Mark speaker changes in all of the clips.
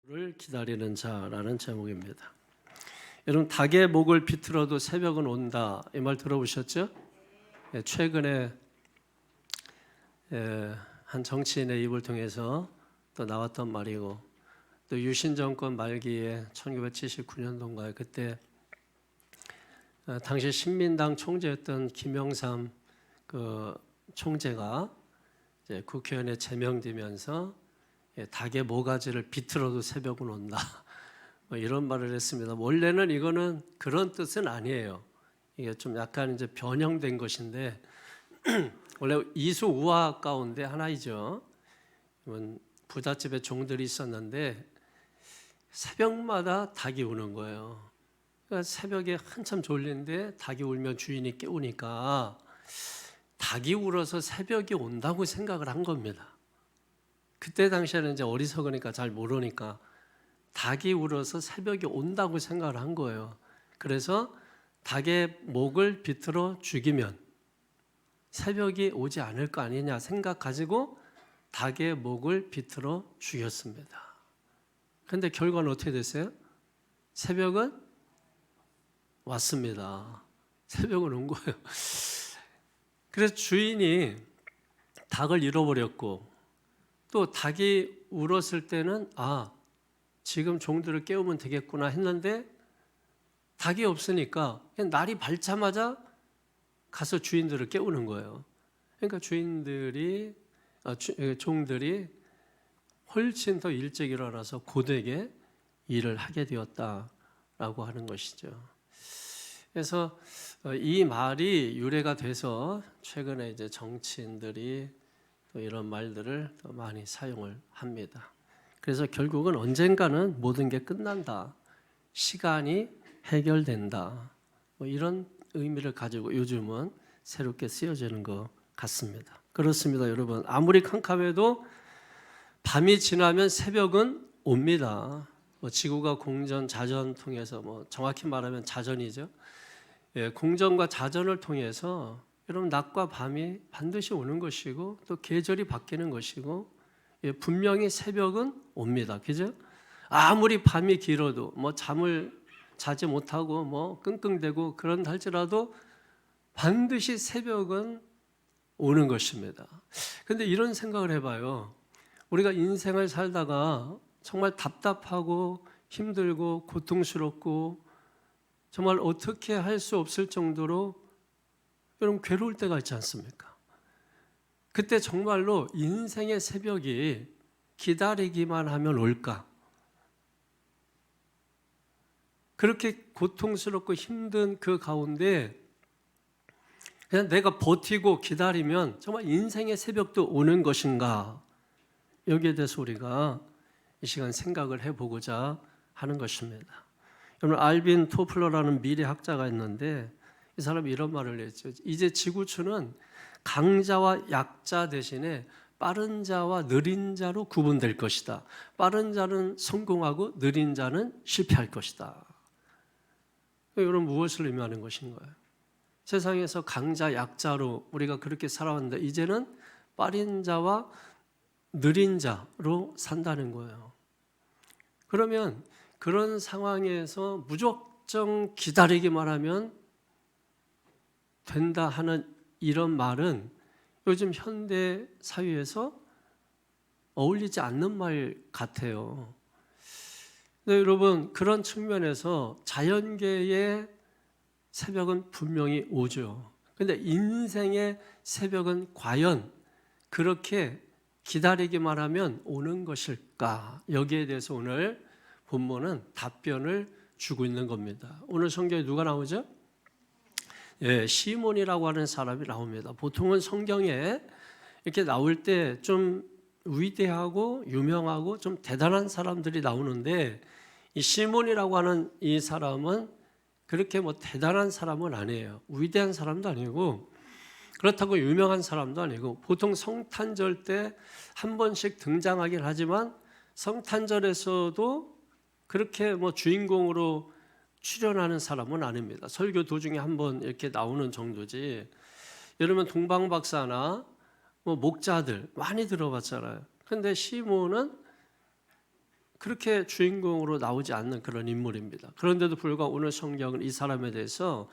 Speaker 1: 를 기다리는 자라는 제목입니다. 여러분, 닭의 목을 비틀어도 새벽은 온다, 이 말 들어보셨죠? 최근에 한 정치인의 입을 통해서 또 나왔던 말이고, 또 유신 정권 말기에 1979년도인가요? 그때 당시 신민당 총재였던 김영삼 그 총재가 이제 국회의원에 제명되면서 닭의 모가지를 비틀어도 새벽은 온다, 뭐 이런 말을 했습니다. 원래는 이거는 그런 뜻은 아니에요. 이게 좀 약간 이제 변형된 것인데 원래 이수우화 가운데 하나이죠. 부잣집에 종들이 있었는데 새벽마다 닭이 우는 거예요. 그러니까 새벽에 한참 졸린데 닭이 울면 주인이 깨우니까 닭이 울어서 새벽이 온다고 생각을 한 겁니다. 그때 당시에는 이제 어리석으니까 잘 모르니까 닭이 울어서 새벽이 온다고 생각을 한 거예요. 그래서 닭의 목을 비틀어 죽이면 새벽이 오지 않을 거 아니냐 생각 가지고 닭의 목을 비틀어 죽였습니다. 그런데 결과는 어떻게 됐어요? 새벽은 왔습니다. 새벽은 온 거예요. 그래서 주인이 닭을 잃어버렸고, 또 닭이 울었을 때는 지금 종들을 깨우면 되겠구나 했는데 닭이 없으니까 그냥 날이 밝자마자 가서 주인들을 깨우는 거예요. 그러니까 종들이 훨씬 더 일찍 일어나서 고되게 일을 하게 되었다라고 하는 것이죠. 그래서 이 말이 유래가 돼서 최근에 이제 정치인들이 또 이런 말들을 더 많이 사용을 합니다. 그래서 결국은 언젠가는 모든 게 끝난다, 시간이 해결된다, 뭐 이런 의미를 가지고 요즘은 새롭게 쓰여지는 것 같습니다. 그렇습니다, 여러분. 아무리 캄캄해도 밤이 지나면 새벽은 옵니다. 지구가 공전, 자전 통해서, 정확히 말하면 자전이죠. 공전과 자전을 통해서 여러분, 낮과 밤이 반드시 오는 것이고 또 계절이 바뀌는 것이고, 분명히 새벽은 옵니다. 그죠? 아무리 밤이 길어도 잠을 자지 못하고 끙끙대고 그런다 할지라도 반드시 새벽은 오는 것입니다. 그런데 이런 생각을 해봐요. 우리가 인생을 살다가 정말 답답하고 힘들고 고통스럽고 정말 어떻게 할 수 없을 정도로 여러분 괴로울 때가 있지 않습니까? 그때 정말로 인생의 새벽이 기다리기만 하면 올까? 그렇게 고통스럽고 힘든 그 가운데 그냥 내가 버티고 기다리면 정말 인생의 새벽도 오는 것인가? 여기에 대해서 우리가 이 시간 생각을 해보고자 하는 것입니다. 여러분, 알빈 토플러라는 미래학자가 있는데 이 사람이 이런 말을 했죠. 이제 지구촌은 강자와 약자 대신에 빠른 자와 느린 자로 구분될 것이다. 빠른 자는 성공하고 느린 자는 실패할 것이다. 이런 무엇을 의미하는 것인가요? 세상에서 강자, 약자로 우리가 그렇게 살아왔는데 이제는 빠른 자와 느린 자로 산다는 거예요. 그러면 그런 상황에서 무조건 기다리기만 하면 된다 하는 이런 말은 요즘 현대 사회에서 어울리지 않는 말 같아요. 근데 여러분, 그런 측면에서 자연계의 새벽은 분명히 오죠. 그런데 인생의 새벽은 과연 그렇게 기다리기만 하면 오는 것일까? 여기에 대해서 오늘 본문은 답변을 주고 있는 겁니다. 오늘 성경에 누가 나오죠? 시몬이라고 하는 사람이 나옵니다. 보통은 성경에 이렇게 나올 때 좀 위대하고 유명하고 좀 대단한 사람들이 나오는데 이 시몬이라고 하는 이 사람은 그렇게 대단한 사람은 아니에요. 위대한 사람도 아니고 그렇다고 유명한 사람도 아니고, 보통 성탄절 때 한 번씩 등장하긴 하지만 성탄절에서도 그렇게 주인공으로 출연하는 사람은 아닙니다. 설교 도중에 한번 이렇게 나오는 정도지. 여러분, 그렇게 주인공으로 나오지 않는 그런 인물입니다. 그런데도 불구하고 오늘 성경은 이 사람에 대해서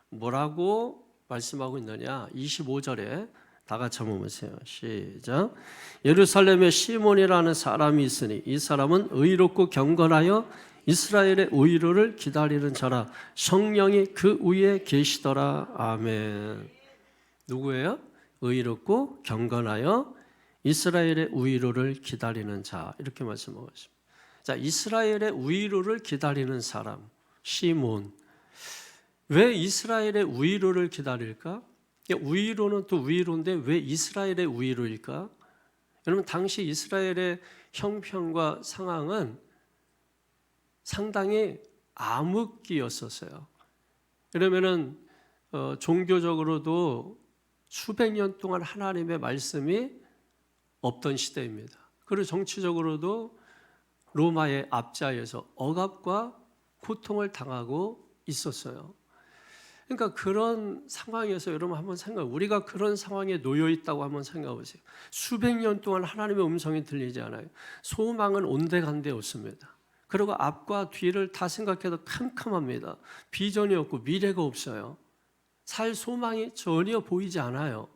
Speaker 1: 뭐라고 말씀하고 있느냐? 25절에 다 같이 한번 보세요. 시작. 예루살렘에 시몬이라는 사람이 있으니 이 사람은 의롭고 경건하여 이스라엘의 의로를 기다리는 자라. 성령이 그 위에 계시더라. 아멘. 누구예요? 의롭고 경건하여 이스라엘의 의로를 기다리는 자. 이렇게 말씀하고 있습니다. 자, 이스라엘의 의로를 기다리는 사람, 시몬. 왜 이스라엘의 의로를 기다릴까? 의로는 또 의로인데 왜 이스라엘의 의로일까? 여러분, 당시 이스라엘의 형편과 상황은 상당히 암흑기였었어요. 그러면은 종교적으로도 수백 년 동안 하나님의 말씀이 없던 시대입니다. 그리고 정치적으로도 로마의 압제에서 억압과 고통을 당하고 있었어요. 그러니까 그런 상황에서 여러분 한번 우리가 그런 상황에 놓여 있다고 한번 생각해 보세요. 수백 년 동안 하나님의 음성이 들리지 않아요. 소망은 온데간데 없습니다. 그리고 앞과 뒤를 다 생각해도 캄캄합니다. 비전이 없고 미래가 없어요. 살 소망이 전혀 보이지 않아요.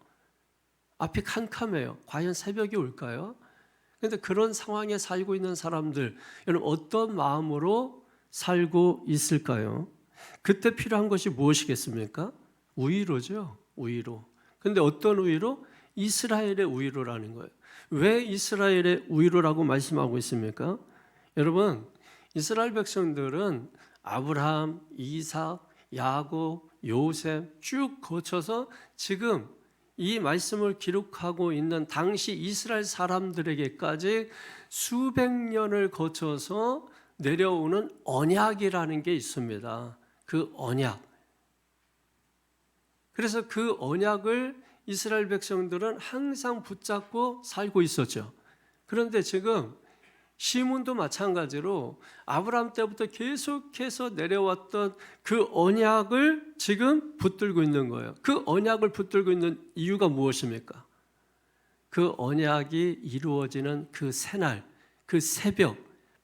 Speaker 1: 앞이 캄캄해요. 과연 새벽이 올까요? 그런데 그런 상황에 살고 있는 사람들, 여러분 어떤 마음으로 살고 있을까요? 그때 필요한 것이 무엇이겠습니까? 위로죠. 위로. 그런데 어떤 위로? 이스라엘의 위로라는 거예요. 왜 이스라엘의 위로라고 말씀하고 있습니까? 여러분, 이스라엘 백성들은 아브라함, 이삭, 야곱, 요셉 쭉 거쳐서 지금 이 말씀을 기록하고 있는 당시 이스라엘 사람들에게까지 수백 년을 거쳐서 내려오는 언약이라는 게 있습니다. 그 언약. 그래서 그 언약을 이스라엘 백성들은 항상 붙잡고 살고 있었죠. 그런데 지금 시몬도 마찬가지로 아브라함 때부터 계속해서 내려왔던 그 언약을 지금 붙들고 있는 거예요. 그 언약을 붙들고 있는 이유가 무엇입니까? 그 언약이 이루어지는 그 새날, 그 새벽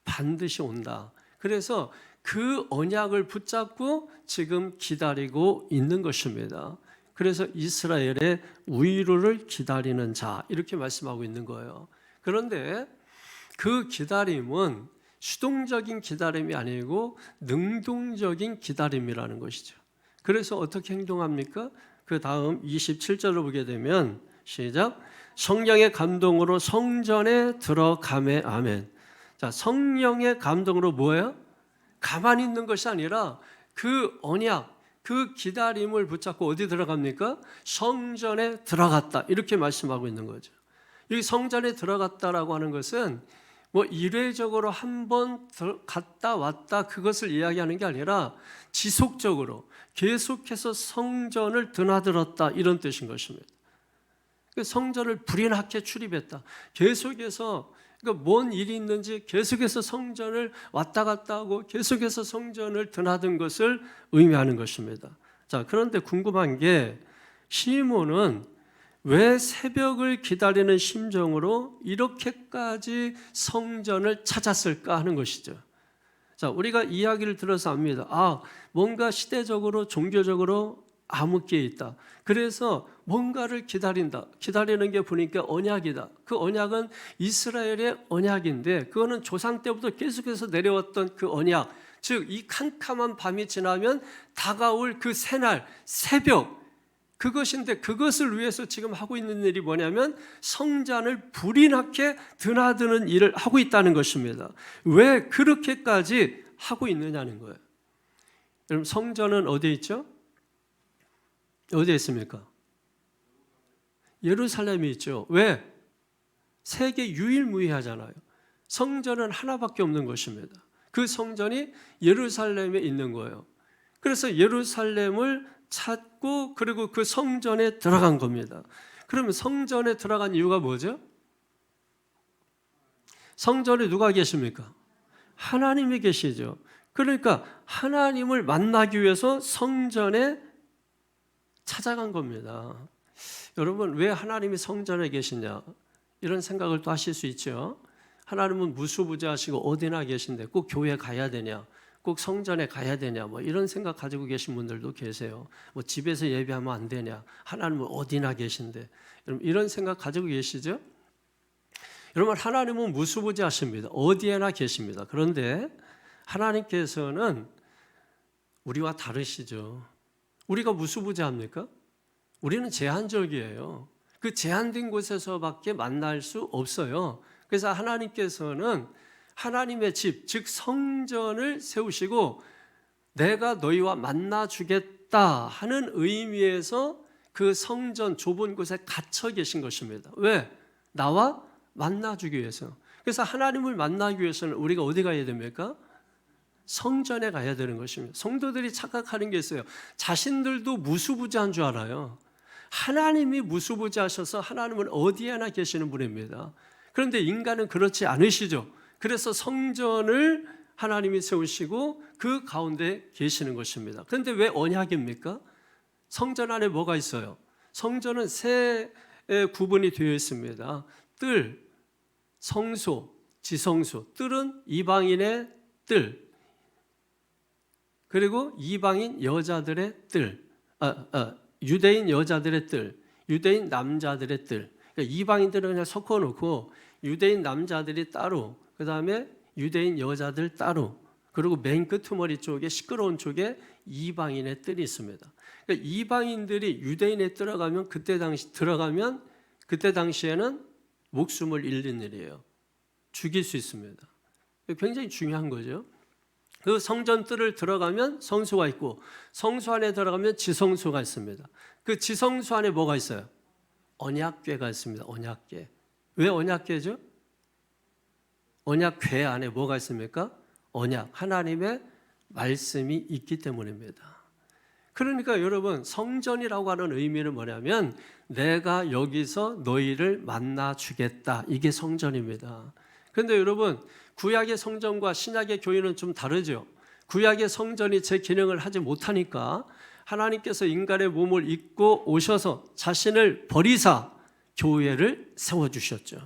Speaker 1: 반드시 온다. 그래서 그 언약을 붙잡고 지금 기다리고 있는 것입니다. 그래서 이스라엘의 위로를 기다리는 자, 이렇게 말씀하고 있는 거예요. 그런데 그 기다림은 수동적인 기다림이 아니고 능동적인 기다림이라는 것이죠. 그래서 어떻게 행동합니까? 그 다음 27절을 보게 되면 시작. 성령의 감동으로 성전에 들어가매 아멘. 자, 성령의 감동으로 뭐예요? 가만히 있는 것이 아니라 그 언약, 그 기다림을 붙잡고 어디 들어갑니까? 성전에 들어갔다. 이렇게 말씀하고 있는 거죠. 여기 성전에 들어갔다라고 하는 것은 뭐 이례적으로 한번 갔다 왔다 그것을 이야기하는 게 아니라 지속적으로 계속해서 성전을 드나들었다 이런 뜻인 것입니다. 성전을 불이 나게 출입했다. 계속해서 그러니까 뭔 일이 있는지 계속해서 성전을 왔다 갔다 하고 계속해서 성전을 드나든 것을 의미하는 것입니다. 자, 그런데 궁금한 게 시몬은 왜 새벽을 기다리는 심정으로 이렇게까지 성전을 찾았을까 하는 것이죠. 자, 우리가 이야기를 들어서 압니다. 아, 뭔가 시대적으로 종교적으로 암흑기에 있다. 그래서 뭔가를 기다린다. 기다리는 게 보니까 언약이다. 그 언약은 이스라엘의 언약인데 그거는 조상 때부터 계속해서 내려왔던 그 언약. 즉 이 캄캄한 밤이 지나면 다가올 그 새날, 새벽 그것인데 그것을 위해서 지금 하고 있는 일이 뭐냐면 성전을 불이 나게 드나드는 일을 하고 있다는 것입니다. 왜 그렇게까지 하고 있느냐는 거예요. 여러분 성전은 어디에 있죠? 어디에 있습니까? 예루살렘에 있죠. 왜? 세계 유일무이하잖아요. 성전은 하나밖에 없는 것입니다. 그 성전이 예루살렘에 있는 거예요. 그래서 예루살렘을 찾고 그리고 그 성전에 들어간 겁니다. 그러면 성전에 들어간 이유가 뭐죠? 성전에 누가 계십니까? 하나님이 계시죠. 그러니까 하나님을 만나기 위해서 성전에 찾아간 겁니다. 여러분 왜 하나님이 성전에 계시냐 이런 생각을 또 하실 수 있죠. 하나님은 무수부자하시고 어디나 계신데 꼭 교회 가야 되냐, 꼭 성전에 가야 되냐, 뭐 이런 생각 가지고 계신 분들도 계세요. 뭐 집에서 예배하면 안 되냐, 하나님은 어디나 계신데, 여러분 이런 생각 가지고 계시죠? 여러분 하나님은 무수부자하십니다. 어디에나 계십니다. 그런데 하나님께서는 우리와 다르시죠. 우리가 무수부자합니까? 우리는 제한적이에요. 그 제한된 곳에서밖에 만날 수 없어요. 그래서 하나님께서는 하나님의 집, 즉 성전을 세우시고 내가 너희와 만나 주겠다 하는 의미에서 그 성전 좁은 곳에 갇혀 계신 것입니다. 왜? 나와 만나 주기 위해서. 그래서 하나님을 만나기 위해서는 우리가 어디 가야 됩니까? 성전에 가야 되는 것입니다. 성도들이 착각하는 게 있어요. 자신들도 무수부자한 줄 알아요. 하나님이 무수부자하셔서 하나님은 어디에나 계시는 분입니다. 그런데 인간은 그렇지 않으시죠. 그래서 성전을 하나님이 세우시고 그 가운데 계시는 것입니다. 그런데 왜 언약입니까? 성전 안에 뭐가 있어요? 성전은 세 구분이 되어 있습니다. 뜰, 성소, 지성소. 뜰은 이방인의 뜰, 그리고 이방인 여자들의 뜰, 유대인 여자들의 뜰, 유대인 남자들의 뜰. 그러니까 이방인들은 그냥 섞어놓고 유대인 남자들이 따로, 그 다음에 유대인 여자들 따로, 그리고 맨 끄트머리 쪽에 시끄러운 쪽에 이방인의 뜰이 있습니다. 그러니까 이방인들이 유대인에 들어가면 그때 당시에는 목숨을 잃는 일이에요. 죽일 수 있습니다. 굉장히 중요한 거죠. 그 성전 뜰을 들어가면 성소가 있고 성소 안에 들어가면 지성소가 있습니다. 그 지성소 안에 뭐가 있어요? 언약궤가 있습니다. 언약궤. 왜 언약궤죠? 언약궤 안에 뭐가 있습니까? 언약, 하나님의 말씀이 있기 때문입니다. 그러니까 여러분 성전이라고 하는 의미는 뭐냐면 내가 여기서 너희를 만나 주겠다. 이게 성전입니다. 그런데 여러분 구약의 성전과 신약의 교회는 좀 다르죠. 구약의 성전이 제 기능을 하지 못하니까 하나님께서 인간의 몸을 입고 오셔서 자신을 버리사 교회를 세워주셨죠.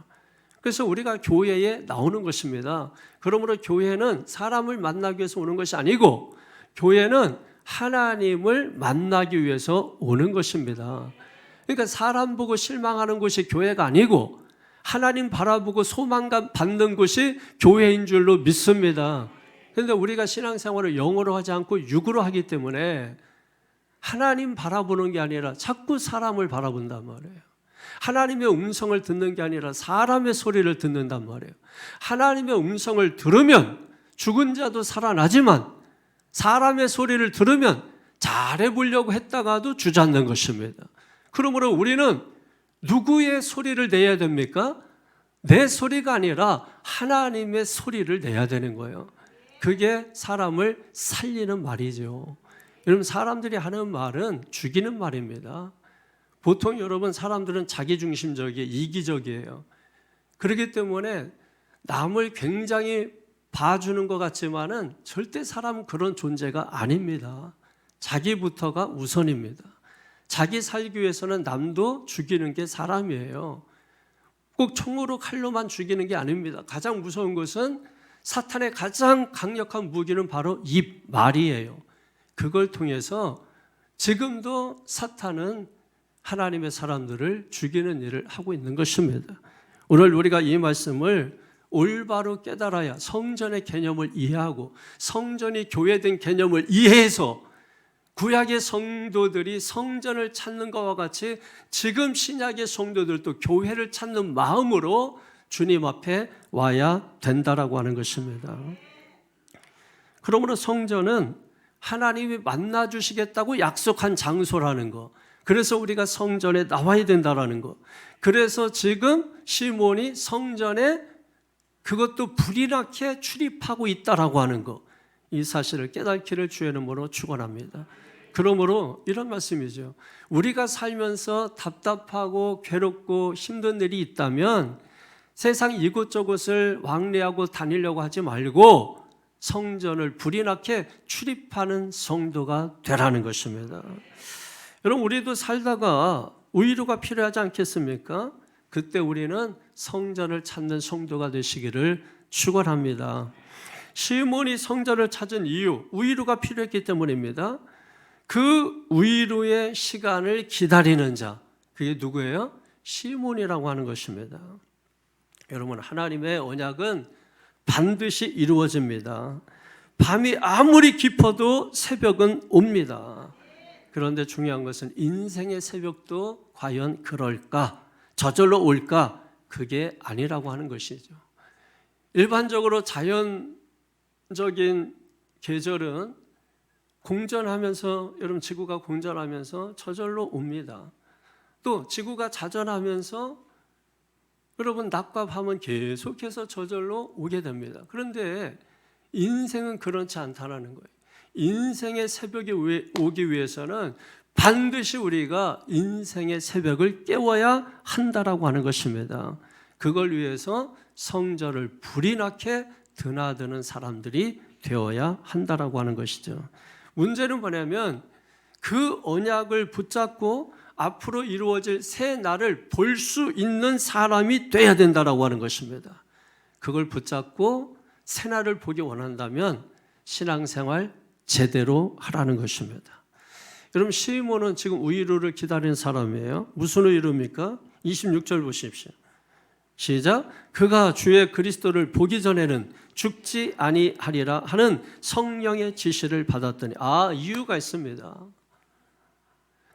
Speaker 1: 그래서 우리가 교회에 나오는 것입니다. 그러므로 교회는 사람을 만나기 위해서 오는 것이 아니고 교회는 하나님을 만나기 위해서 오는 것입니다. 그러니까 사람 보고 실망하는 곳이 교회가 아니고 하나님 바라보고 소망감 받는 곳이 교회인 줄로 믿습니다. 그런데 우리가 신앙생활을 영어로 하지 않고 육으로 하기 때문에 하나님 바라보는 게 아니라 자꾸 사람을 바라본단 말이에요. 하나님의 음성을 듣는 게 아니라 사람의 소리를 듣는단 말이에요. 하나님의 음성을 들으면 죽은 자도 살아나지만 사람의 소리를 들으면 잘해보려고 했다가도 주저앉는 것입니다. 그러므로 우리는 누구의 소리를 내야 됩니까? 내 소리가 아니라 하나님의 소리를 내야 되는 거예요. 그게 사람을 살리는 말이죠. 여러분 사람들이 하는 말은 죽이는 말입니다. 보통 여러분 사람들은 자기중심적이에요. 이기적이에요. 그렇기 때문에 남을 굉장히 봐주는 것 같지만은 절대 사람은 그런 존재가 아닙니다. 자기부터가 우선입니다. 자기 살기 위해서는 남도 죽이는 게 사람이에요. 꼭 총으로 칼로만 죽이는 게 아닙니다. 가장 무서운 것은 사탄의 가장 강력한 무기는 바로 입, 말이에요. 그걸 통해서 지금도 사탄은 하나님의 사람들을 죽이는 일을 하고 있는 것입니다. 오늘 우리가 이 말씀을 올바로 깨달아야 성전의 개념을 이해하고 성전이 교회된 개념을 이해해서 구약의 성도들이 성전을 찾는 것과 같이 지금 신약의 성도들도 교회를 찾는 마음으로 주님 앞에 와야 된다라고 하는 것입니다. 그러므로 성전은 하나님이 만나 주시겠다고 약속한 장소라는 거. 그래서 우리가 성전에 나와야 된다라는 거. 그래서 지금 시몬이 성전에 그것도 불이 나게 출입하고 있다라고 하는 거. 이 사실을 깨닫기를 주의 이름으로 축원합니다. 그러므로 이런 말씀이죠. 우리가 살면서 답답하고 괴롭고 힘든 일이 있다면 세상 이곳저곳을 왕래하고 다니려고 하지 말고 성전을 불이 나게 출입하는 성도가 되라는 것입니다. 여러분 우리도 살다가 위로가 필요하지 않겠습니까? 그때 우리는 성전을 찾는 성도가 되시기를 축원합니다. 시몬이 성전을 찾은 이유, 의로가 필요했기 때문입니다. 그 의로의 시간을 기다리는 자, 그게 누구예요? 시몬이라고 하는 것입니다. 여러분, 하나님의 언약은 반드시 이루어집니다. 밤이 아무리 깊어도 새벽은 옵니다. 그런데 중요한 것은 인생의 새벽도 과연 그럴까? 저절로 올까? 그게 아니라고 하는 것이죠. 일반적으로 자연적인 계절은 공전하면서, 여러분, 지구가 공전하면서 저절로 옵니다. 또 지구가 자전하면서 여러분, 낮과 밤은 계속해서 저절로 오게 됩니다. 그런데 인생은 그렇지 않다는 거예요. 인생의 새벽이 오기 위해서는 반드시 우리가 인생의 새벽을 깨워야 한다라고 하는 것입니다. 그걸 위해서 성전을 불이 나게 드나드는 사람들이 되어야 한다라고 하는 것이죠. 문제는 뭐냐면 그 언약을 붙잡고 앞으로 이루어질 새 날을 볼 수 있는 사람이 돼야 된다라고 하는 것입니다. 그걸 붙잡고 새 날을 보기 원한다면 신앙생활 제대로 하라는 것입니다. 여러분, 시몬은 지금 의로를 기다리는 사람이에요. 무슨 의로입니까? 26절 보십시오. 시작. 그가 주의 그리스도를 보기 전에는 죽지 아니하리라 하는 성령의 지시를 받았더니, 이유가 있습니다.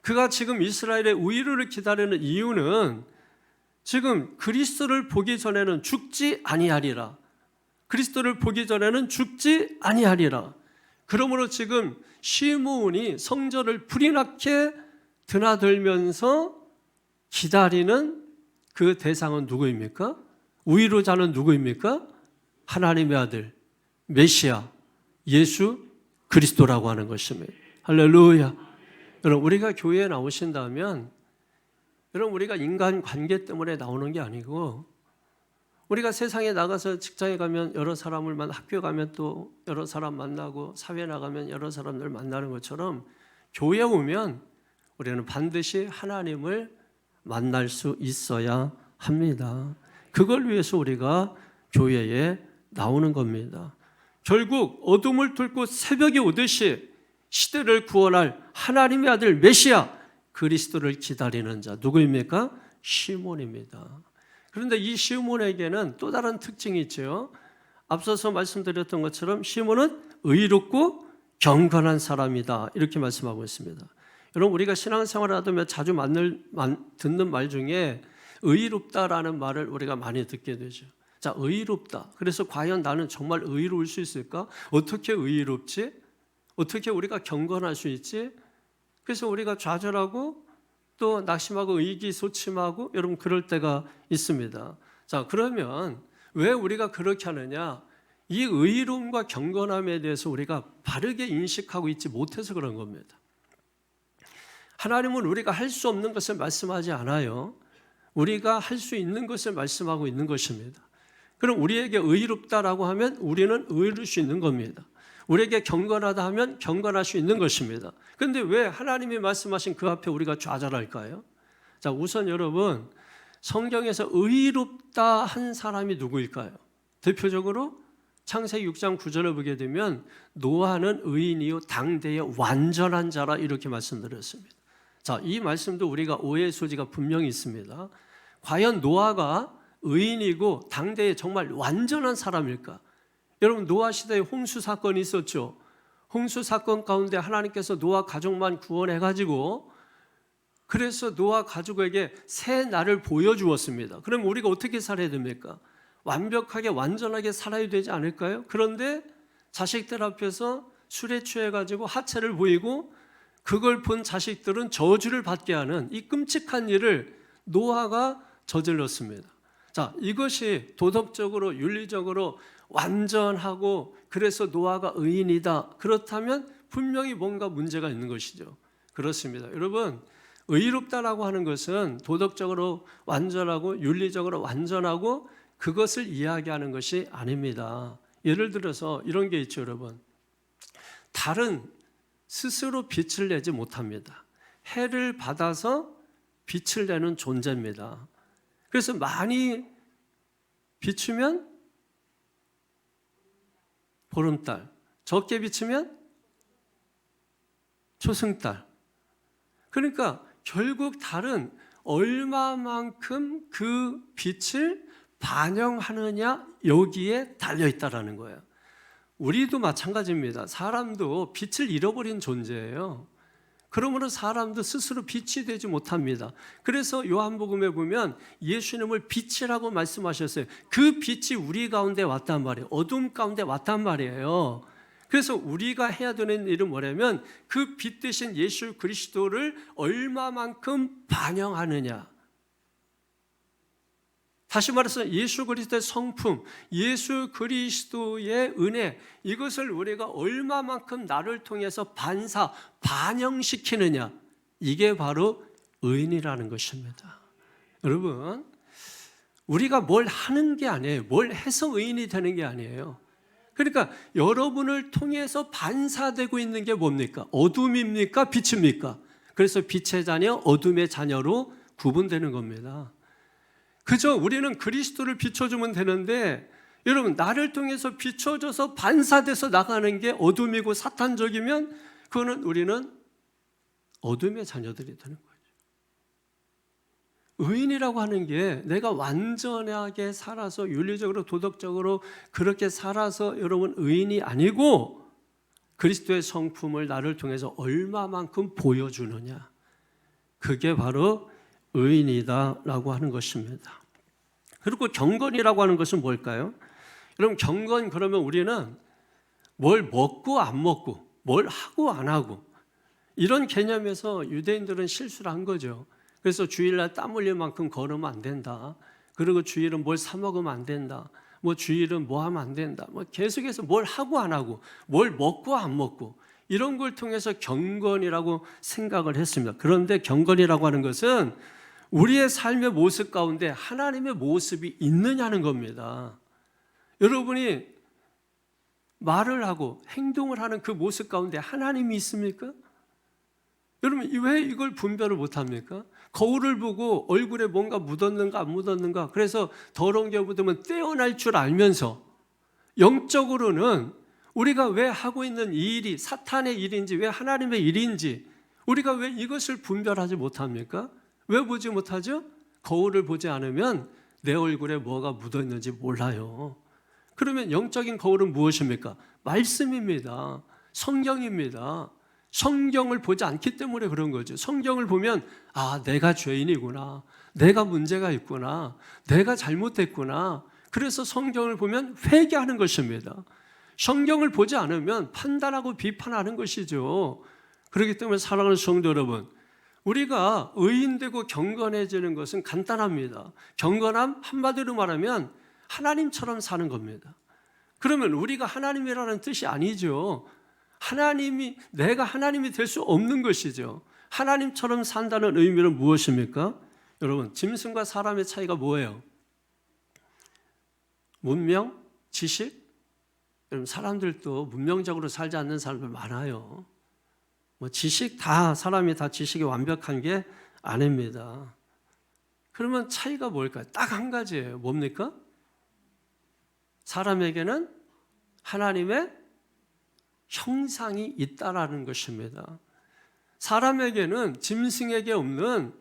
Speaker 1: 그가 지금 이스라엘의 의로를 기다리는 이유는 지금 그리스도를 보기 전에는 죽지 아니하리라. 그리스도를 보기 전에는 죽지 아니하리라. 그러므로 지금 시므온이 성전을 불이 나게 드나들면서 기다리는 그 대상은 누구입니까? 의로자는 누구입니까? 하나님의 아들 메시아 예수 그리스도라고 하는 것입니다. 할렐루야. 여러분, 우리가 교회에 나오신다면 여러분, 우리가 인간 관계 때문에 나오는 게 아니고, 우리가 세상에 나가서 직장에 가면 여러 사람을 학교에 가면 또 여러 사람 만나고, 사회에 나가면 여러 사람들 만나는 것처럼 교회에 오면 우리는 반드시 하나님을 만날 수 있어야 합니다. 그걸 위해서 우리가 교회에 나오는 겁니다. 결국 어둠을 뚫고 새벽이 오듯이 시대를 구원할 하나님의 아들 메시아 그리스도를 기다리는 자, 누구입니까? 시몬입니다. 그런데 이 시몬에게는 또 다른 특징이 있죠. 앞서서 말씀드렸던 것처럼 시몬은 의롭고 경건한 사람이다, 이렇게 말씀하고 있습니다. 여러분, 우리가 신앙생활을 하다면 자주 듣는 말 중에 의롭다라는 말을 우리가 많이 듣게 되죠. 자, 의롭다. 그래서 과연 나는 정말 의로울 수 있을까? 어떻게 의롭지? 어떻게 우리가 경건할 수 있지? 그래서 우리가 좌절하고 또 낙심하고 의기소침하고 여러분 그럴 때가 있습니다. 자, 그러면 왜 우리가 그렇게 하느냐? 이 의로움과 경건함에 대해서 우리가 바르게 인식하고 있지 못해서 그런 겁니다. 하나님은 우리가 할 수 없는 것을 말씀하지 않아요. 우리가 할 수 있는 것을 말씀하고 있는 것입니다. 그럼 우리에게 의롭다라고 하면 우리는 의로울 수 있는 겁니다. 우리에게 경건하다 하면 경건할 수 있는 것입니다. 그런데 왜 하나님이 말씀하신 그 앞에 우리가 좌절할까요? 자, 우선 여러분, 성경에서 의롭다 한 사람이 누구일까요? 대표적으로 창세기 6장 9절을 보게 되면 노아는 의인이요 당대의 완전한 자라, 이렇게 말씀드렸습니다. 자, 이 말씀도 우리가 오해의 소지가 분명히 있습니다. 과연 노아가 의인이고 당대의 정말 완전한 사람일까? 여러분, 노아 시대에 홍수 사건이 있었죠. 홍수 사건 가운데 하나님께서 노아 가족만 구원해가지고 그래서 노아 가족에게 새 날을 보여주었습니다. 그럼 우리가 어떻게 살아야 됩니까? 완벽하게 완전하게 살아야 되지 않을까요? 그런데 자식들 앞에서 술에 취해가지고 하체를 보이고 그걸 본 자식들은 저주를 받게 하는 이 끔찍한 일을 노아가 저질렀습니다. 자, 이것이 도덕적으로 윤리적으로 완전하고 그래서 노아가 의인이다, 그렇다면 분명히 뭔가 문제가 있는 것이죠. 그렇습니다. 여러분, 의롭다라고 하는 것은 도덕적으로 완전하고 윤리적으로 완전하고 그것을 이야기하는 것이 아닙니다. 예를 들어서 이런 게 있죠, 여러분. 달은 스스로 빛을 내지 못합니다. 해를 받아서 빛을 내는 존재입니다. 그래서 많이 비추면 보름달, 적게 비추면 초승달. 그러니까 결국 달은 얼마만큼 그 빛을 반영하느냐 여기에 달려있다라는 거예요. 우리도 마찬가지입니다. 사람도 빛을 잃어버린 존재예요. 그러므로 사람도 스스로 빛이 되지 못합니다. 그래서 요한복음에 보면 예수님을 빛이라고 말씀하셨어요. 그 빛이 우리 가운데 왔단 말이에요. 어둠 가운데 왔단 말이에요. 그래서 우리가 해야 되는 일은 뭐냐면 그 빛 대신 예수 그리스도를 얼마만큼 반영하느냐. 다시 말해서 예수 그리스도의 성품, 예수 그리스도의 은혜, 이것을 우리가 얼마만큼 나를 통해서 반영시키느냐. 이게 바로 의인이라는 것입니다. 여러분, 우리가 뭘 하는 게 아니에요. 뭘 해서 의인이 되는 게 아니에요. 그러니까 여러분을 통해서 반사되고 있는 게 뭡니까? 어둠입니까? 빛입니까? 그래서 빛의 자녀, 어둠의 자녀로 구분되는 겁니다. 그저 우리는 그리스도를 비춰주면 되는데 여러분 나를 통해서 비춰져서 반사돼서 나가는 게 어둠이고 사탄적이면 그거는 우리는 어둠의 자녀들이 되는 거죠. 의인이라고 하는 게 내가 완전하게 살아서 윤리적으로 도덕적으로 그렇게 살아서 여러분 의인이 아니고 그리스도의 성품을 나를 통해서 얼마만큼 보여주느냐. 그게 바로 의인이다라고 하는 것입니다. 그리고 경건이라고 하는 것은 뭘까요? 여러분 경건 그러면 우리는 뭘 먹고 안 먹고 뭘 하고 안 하고 이런 개념에서 유대인들은 실수를 한 거죠. 그래서 주일날 땀 흘릴 만큼 걸으면 안 된다. 그리고 주일은 뭘 사 먹으면 안 된다. 뭐 주일은 뭐 하면 안 된다. 뭐 계속해서 뭘 하고 안 하고 뭘 먹고 안 먹고 이런 걸 통해서 경건이라고 생각을 했습니다. 그런데 경건이라고 하는 것은 우리의 삶의 모습 가운데 하나님의 모습이 있느냐는 겁니다. 여러분이 말을 하고 행동을 하는 그 모습 가운데 하나님이 있습니까? 여러분 왜 이걸 분별을 못합니까? 거울을 보고 얼굴에 뭔가 묻었는가 안 묻었는가 그래서 더러운 게 묻으면 떼어날 줄 알면서 영적으로는 우리가 왜 하고 있는 이 일이 사탄의 일인지 왜 하나님의 일인지 우리가 왜 이것을 분별하지 못합니까? 왜 보지 못하죠? 거울을 보지 않으면 내 얼굴에 뭐가 묻어있는지 몰라요. 그러면 영적인 거울은 무엇입니까? 말씀입니다. 성경입니다. 성경을 보지 않기 때문에 그런 거죠. 성경을 보면 아, 내가 죄인이구나. 내가 문제가 있구나. 내가 잘못됐구나. 그래서 성경을 보면 회개하는 것입니다. 성경을 보지 않으면 판단하고 비판하는 것이죠. 그렇기 때문에 사랑하는 성도 여러분, 우리가 의인되고 경건해지는 것은 간단합니다. 경건함 한마디로 말하면 하나님처럼 사는 겁니다. 그러면 우리가 하나님이라는 뜻이 아니죠. 내가 하나님이 될 수 없는 것이죠. 하나님처럼 산다는 의미는 무엇입니까? 여러분, 짐승과 사람의 차이가 뭐예요? 문명, 지식? 여러분, 사람들도 문명적으로 살지 않는 사람들 많아요. 지식 사람이 다 지식이 완벽한 게 아닙니다. 그러면 차이가 뭘까요? 딱 한 가지예요. 뭡니까? 사람에게는 하나님의 형상이 있다라는 것입니다. 사람에게는 짐승에게 없는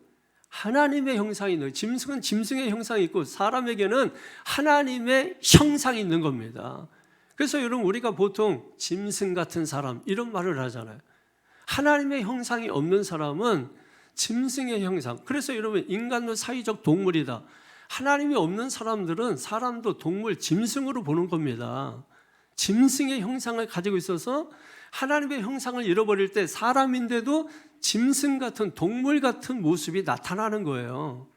Speaker 1: 하나님의 형상이 있는, 짐승은 짐승의 형상이 있고 사람에게는 하나님의 형상이 있는 겁니다. 그래서 여러분 우리가 보통 짐승 같은 사람 이런 말을 하잖아요. 하나님의 형상이 없는 사람은 짐승의 형상. 그래서 여러분 인간도 사회적 동물이다. 하나님이 없는 사람들은 사람도 동물, 짐승으로 보는 겁니다. 짐승의 형상을 가지고 있어서 하나님의 형상을 잃어버릴 때 사람인데도 짐승 같은 동물 같은 모습이 나타나는 거예요.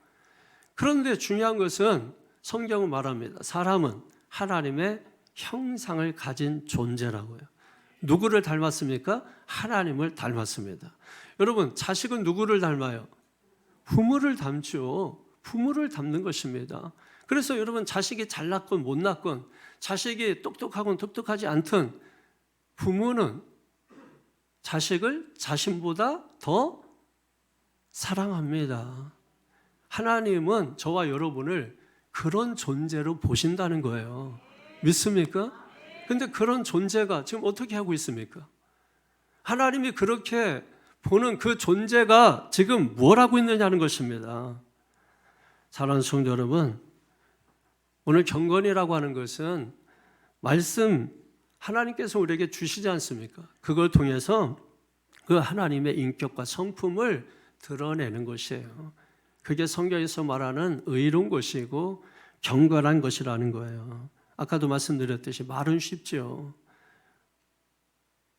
Speaker 1: 그런데 중요한 것은 성경은 말합니다. 사람은 하나님의 형상을 가진 존재라고요. 누구를 닮았습니까? 하나님을 닮았습니다. 여러분, 자식은 누구를 닮아요? 부모를 닮죠. 부모를 닮는 것입니다. 그래서 여러분 자식이 잘났건 못났건 자식이 똑똑하건 똑똑하지 않든 부모는 자식을 자신보다 더 사랑합니다. 하나님은 저와 여러분을 그런 존재로 보신다는 거예요. 믿습니까? 근데 그런 존재가 지금 어떻게 하고 있습니까? 하나님이 그렇게 보는 그 존재가 지금 뭘 하고 있느냐는 것입니다. 사랑하는 성도 여러분, 오늘 경건이라고 하는 것은 말씀 하나님께서 우리에게 주시지 않습니까? 그걸 통해서 그 하나님의 인격과 성품을 드러내는 것이에요. 그게 성경에서 말하는 의로운 것이고 경건한 것이라는 거예요. 아까도 말씀드렸듯이 말은 쉽죠.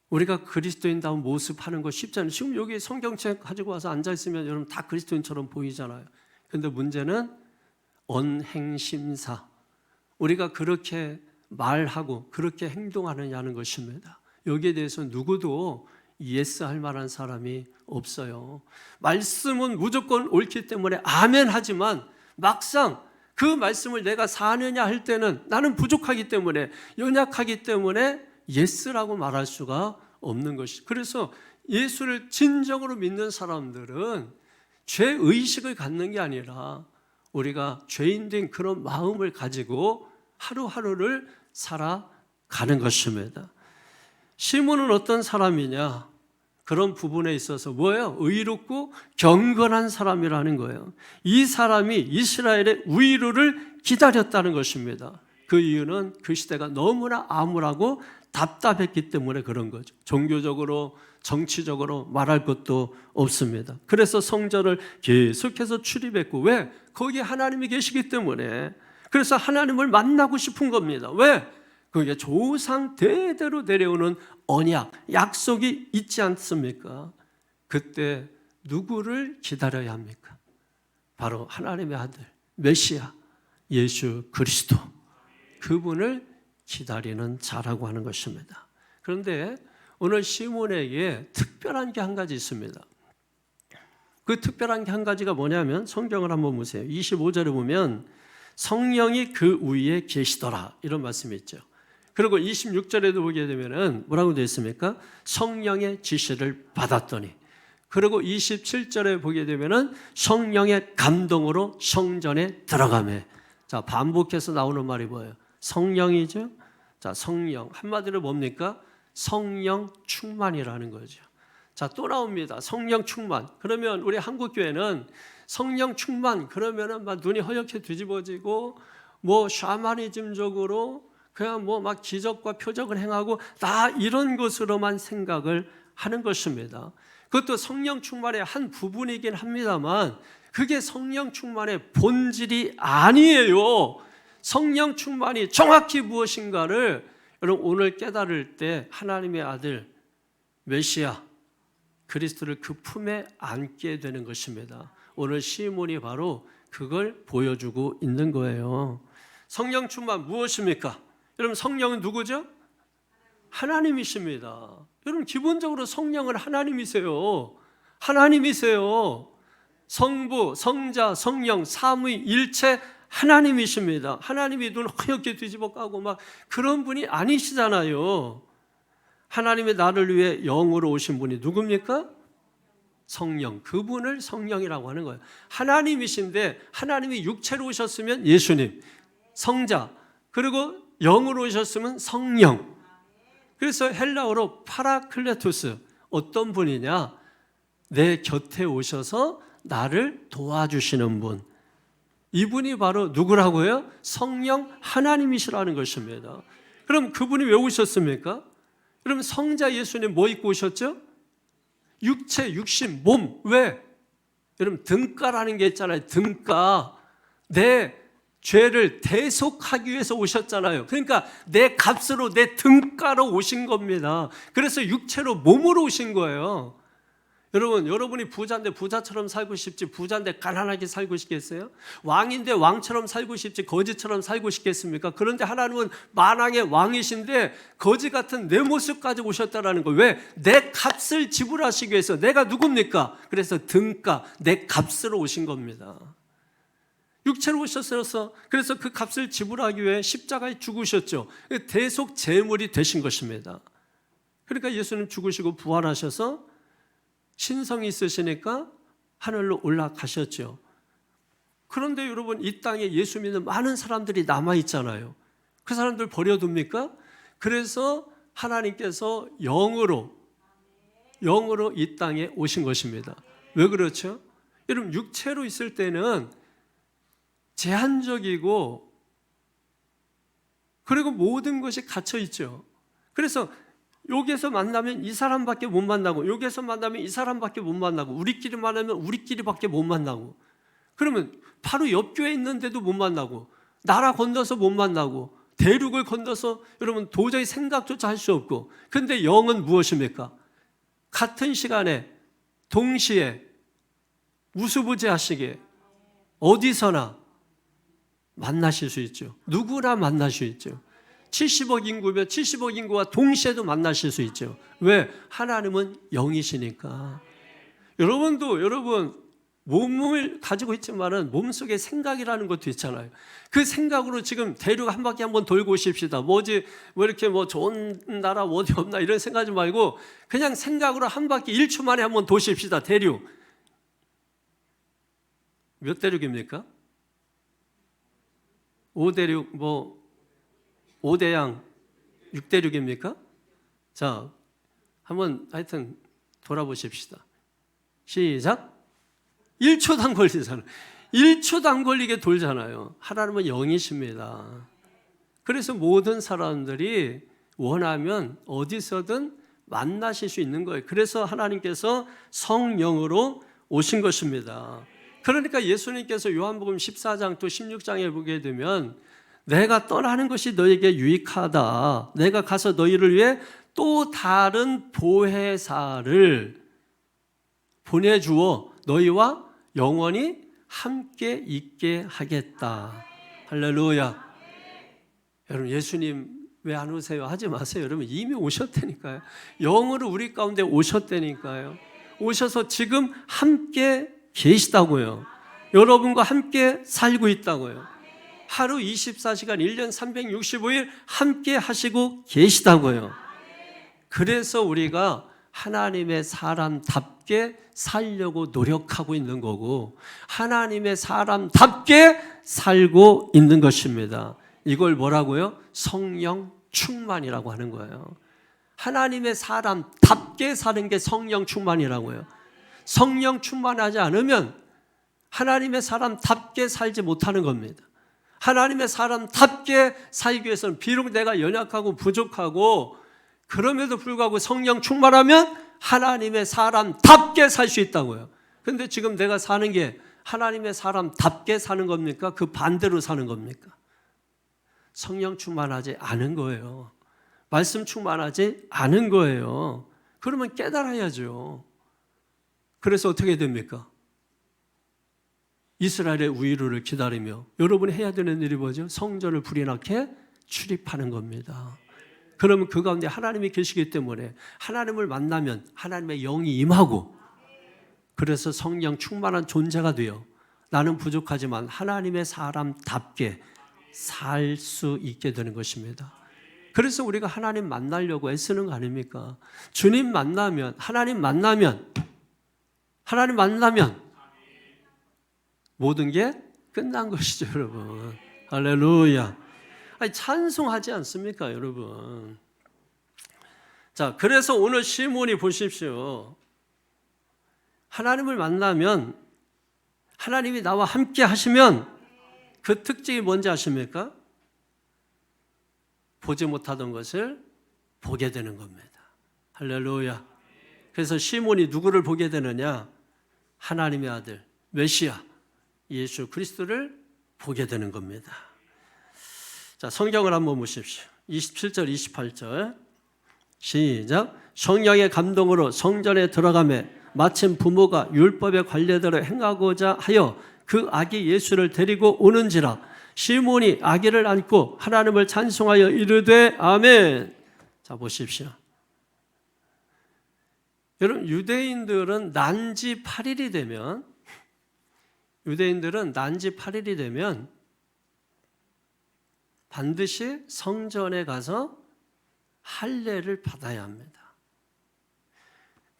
Speaker 1: 우리가 그리스도인다운 모습 하는 거 쉽잖아요. 지금 여기 성경책 가지고 와서 앉아있으면 여러분 다 그리스도인처럼 보이잖아요. 근데 문제는 언행심사. 우리가 그렇게 말하고 그렇게 행동하느냐는 것입니다. 여기에 대해서 누구도 예스 할 만한 사람이 없어요. 말씀은 무조건 옳기 때문에 아멘 하지만 막상 그 말씀을 내가 사느냐 할 때는 나는 부족하기 때문에 연약하기 때문에 예스라고 말할 수가 없는 것이. 그래서 예수를 진정으로 믿는 사람들은 죄의식을 갖는 게 아니라 우리가 죄인된 그런 마음을 가지고 하루하루를 살아가는 것입니다. 시몬은 어떤 사람이냐? 그런 부분에 있어서 뭐예요? 의롭고 경건한 사람이라는 거예요. 이 사람이 이스라엘의 위로를 기다렸다는 것입니다. 그 이유는 그 시대가 너무나 암울하고 답답했기 때문에 그런 거죠. 종교적으로 정치적으로 말할 것도 없습니다. 그래서 성전을 계속해서 출입했고, 왜? 거기에 하나님이 계시기 때문에. 그래서 하나님을 만나고 싶은 겁니다. 왜? 그게 조상 대대로 내려오는 언약, 약속이 있지 않습니까? 그때 누구를 기다려야 합니까? 바로 하나님의 아들 메시아 예수 그리스도, 그분을 기다리는 자라고 하는 것입니다. 그런데 오늘 시몬에게 특별한 게 한 가지 있습니다. 그 특별한 게 한 가지가 뭐냐면 성경을 한번 보세요. 25절에 보면 성령이 그 위에 계시더라 이런 말씀이 있죠. 그리고 26절에도 보게 되면 뭐라고 되어 있습니까? 성령의 지시를 받았더니. 그리고 27절에 보게 되면 성령의 감동으로 성전에 들어가매. 자, 반복해서 나오는 말이 뭐예요? 성령이죠. 자, 성령 한마디로 뭡니까? 성령 충만이라는 거죠. 자, 또 나옵니다. 성령 충만. 그러면 우리 한국교회는 성령 충만 그러면은 막 눈이 허옇게 뒤집어지고 뭐 샤머니즘적으로 그냥 뭐 막 기적과 표적을 행하고 다 이런 것으로만 생각을 하는 것입니다. 그것도 성령 충만의 한 부분이긴 합니다만 그게 성령 충만의 본질이 아니에요. 성령 충만이 정확히 무엇인가를 여러분 오늘 깨달을 때 하나님의 아들 메시아 그리스도를 그 품에 안게 되는 것입니다. 오늘 시몬이 바로 그걸 보여주고 있는 거예요. 성령 충만 무엇입니까? 여러분 성령은 누구죠? 하나님이십니다. 여러분 기본적으로 성령은 하나님이세요. 하나님이세요. 성부, 성자, 성령, 삼위 일체 하나님이십니다. 하나님이 눈 허옇게 뒤집어 까고 막 그런 분이 아니시잖아요. 하나님의 나를 위해 영으로 오신 분이 누굽니까? 성령. 그분을 성령이라고 하는 거예요. 하나님이신데 하나님이 육체로 오셨으면 예수님, 성자, 그리고 영으로 오셨으면 성령. 그래서 헬라어로 파라클레토스, 어떤 분이냐? 내 곁에 오셔서 나를 도와주시는 분. 이분이 바로 누구라고요? 성령 하나님이시라는 것입니다. 그럼 그분이 왜 오셨습니까? 그럼 성자 예수님 뭐 입고 오셨죠? 육체, 육신, 몸. 왜? 여러분 등가라는 게 있잖아요. 등가. 내 죄를 대속하기 위해서 오셨잖아요. 그러니까 내 값으로 내 등가로 오신 겁니다. 그래서 육체로 몸으로 오신 거예요. 여러분, 여러분이 부자인데 부자처럼 살고 싶지 부자인데 가난하게 살고 싶겠어요? 왕인데 왕처럼 살고 싶지 거지처럼 살고 싶겠습니까? 그런데 하나님은 만왕의 왕이신데 거지 같은 내 모습까지 오셨다는 거예요. 왜? 내 값을 지불하시기 위해서. 내가 누굽니까? 그래서 등가, 내 값으로 오신 겁니다. 육체로 오셨어서 그래서 그 값을 지불하기 위해 십자가에 죽으셨죠. 대속 제물이 되신 것입니다. 그러니까 예수님 죽으시고 부활하셔서 신성이 있으시니까 하늘로 올라가셨죠. 그런데 여러분, 이 땅에 예수 믿는 많은 사람들이 남아있잖아요. 그 사람들 버려둡니까? 그래서 하나님께서 영으로 이 땅에 오신 것입니다. 왜 그렇죠? 여러분, 육체로 있을 때는 제한적이고, 그리고 모든 것이 갇혀 있죠. 그래서 여기에서 만나면 이 사람밖에 못 만나고, 여기에서 만나면 이 사람밖에 못 만나고, 우리끼리 만나면 우리끼리밖에 못 만나고, 그러면 바로 옆 교회에 있는데도 못 만나고, 나라 건너서 못 만나고, 대륙을 건너서 여러분 도저히 생각조차 할 수 없고, 근데 영은 무엇입니까? 같은 시간에 동시에 우수부지하시게 어디서나 만나실 수 있죠. 누구나 만날 수 있죠. 70억 인구면 70억 인구와 동시에도 만나실 수 있죠. 왜? 하나님은 영이시니까. 여러분도 여러분 몸을 가지고 있지만은 몸속에 생각이라는 것도 있잖아요. 그 생각으로 지금 대륙 한 바퀴 한번 돌고 오십시다. 뭐지, 뭐 이렇게 뭐 좋은 나라 어디 없나 이런 생각하지 말고 그냥 생각으로 한 바퀴 1초 만에 한번 도십시다. 대륙. 몇 대륙입니까? 5대륙, 뭐 5대양, 6대륙입니까? 자, 한번 하여튼 돌아보십시다. 시작. 1초도 안 걸리잖아요. 1초도 안 걸리게 돌잖아요. 하나님은 영이십니다. 그래서 모든 사람들이 원하면 어디서든 만나실 수 있는 거예요. 그래서 하나님께서 성령으로 오신 것입니다. 그러니까 예수님께서 요한복음 14장 또 16장에 보게 되면 내가 떠나는 것이 너에게 유익하다. 내가 가서 너희를 위해 또 다른 보혜사를 보내주어 너희와 영원히 함께 있게 하겠다. 할렐루야. 여러분, 예수님 왜 안 오세요? 하지 마세요. 여러분, 이미 오셨다니까요. 영으로 우리 가운데 오셨다니까요. 오셔서 지금 함께 계시다고요. 여러분과 함께 살고 있다고요. 하루 24시간 1년 365일 함께 하시고 계시다고요. 그래서 우리가 하나님의 사람답게 살려고 노력하고 있는 거고 하나님의 사람답게 살고 있는 것입니다. 이걸 뭐라고요? 성령 충만이라고 하는 거예요. 하나님의 사람답게 사는 게 성령 충만이라고요. 성령 충만하지 않으면 하나님의 사람답게 살지 못하는 겁니다. 하나님의 사람답게 살기 위해서는 비록 내가 연약하고 부족하고 그럼에도 불구하고 성령 충만하면 하나님의 사람답게 살 수 있다고요. 그런데 지금 내가 사는 게 하나님의 사람답게 사는 겁니까? 그 반대로 사는 겁니까? 성령 충만하지 않은 거예요. 말씀 충만하지 않은 거예요. 그러면 깨달아야죠. 그래서 어떻게 됩니까? 이스라엘의 우유를 기다리며 여러분이 해야 되는 일이 뭐죠? 성전을 불이 나게 출입하는 겁니다. 그러면 그 가운데 하나님이 계시기 때문에 하나님을 만나면 하나님의 영이 임하고 그래서 성령 충만한 존재가 되어 나는 부족하지만 하나님의 사람답게 살 수 있게 되는 것입니다. 그래서 우리가 하나님 만나려고 애쓰는 거 아닙니까? 주님 만나면, 하나님 만나면 모든 게 끝난 것이죠, 여러분. 할렐루야. 아니, 찬송하지 않습니까, 여러분? 자, 그래서 오늘 시몬이 보십시오. 하나님을 만나면, 하나님이 나와 함께 하시면 그 특징이 뭔지 아십니까? 보지 못하던 것을 보게 되는 겁니다. 할렐루야. 그래서 시몬이 누구를 보게 되느냐? 하나님의 아들, 메시아, 예수 그리스도를 보게 되는 겁니다. 자, 성경을 한번 보십시오. 27절, 28절. 시작. 성령의 감동으로 성전에 들어가매 마침 부모가 율법의 관례대로 행하고자 하여 그 아기 예수를 데리고 오는지라 시몬이 아기를 안고 하나님을 찬송하여 이르되 아멘. 자, 보십시오. 여러분, 유대인들은 난지 8일이 되면 반드시 성전에 가서 할례를 받아야 합니다.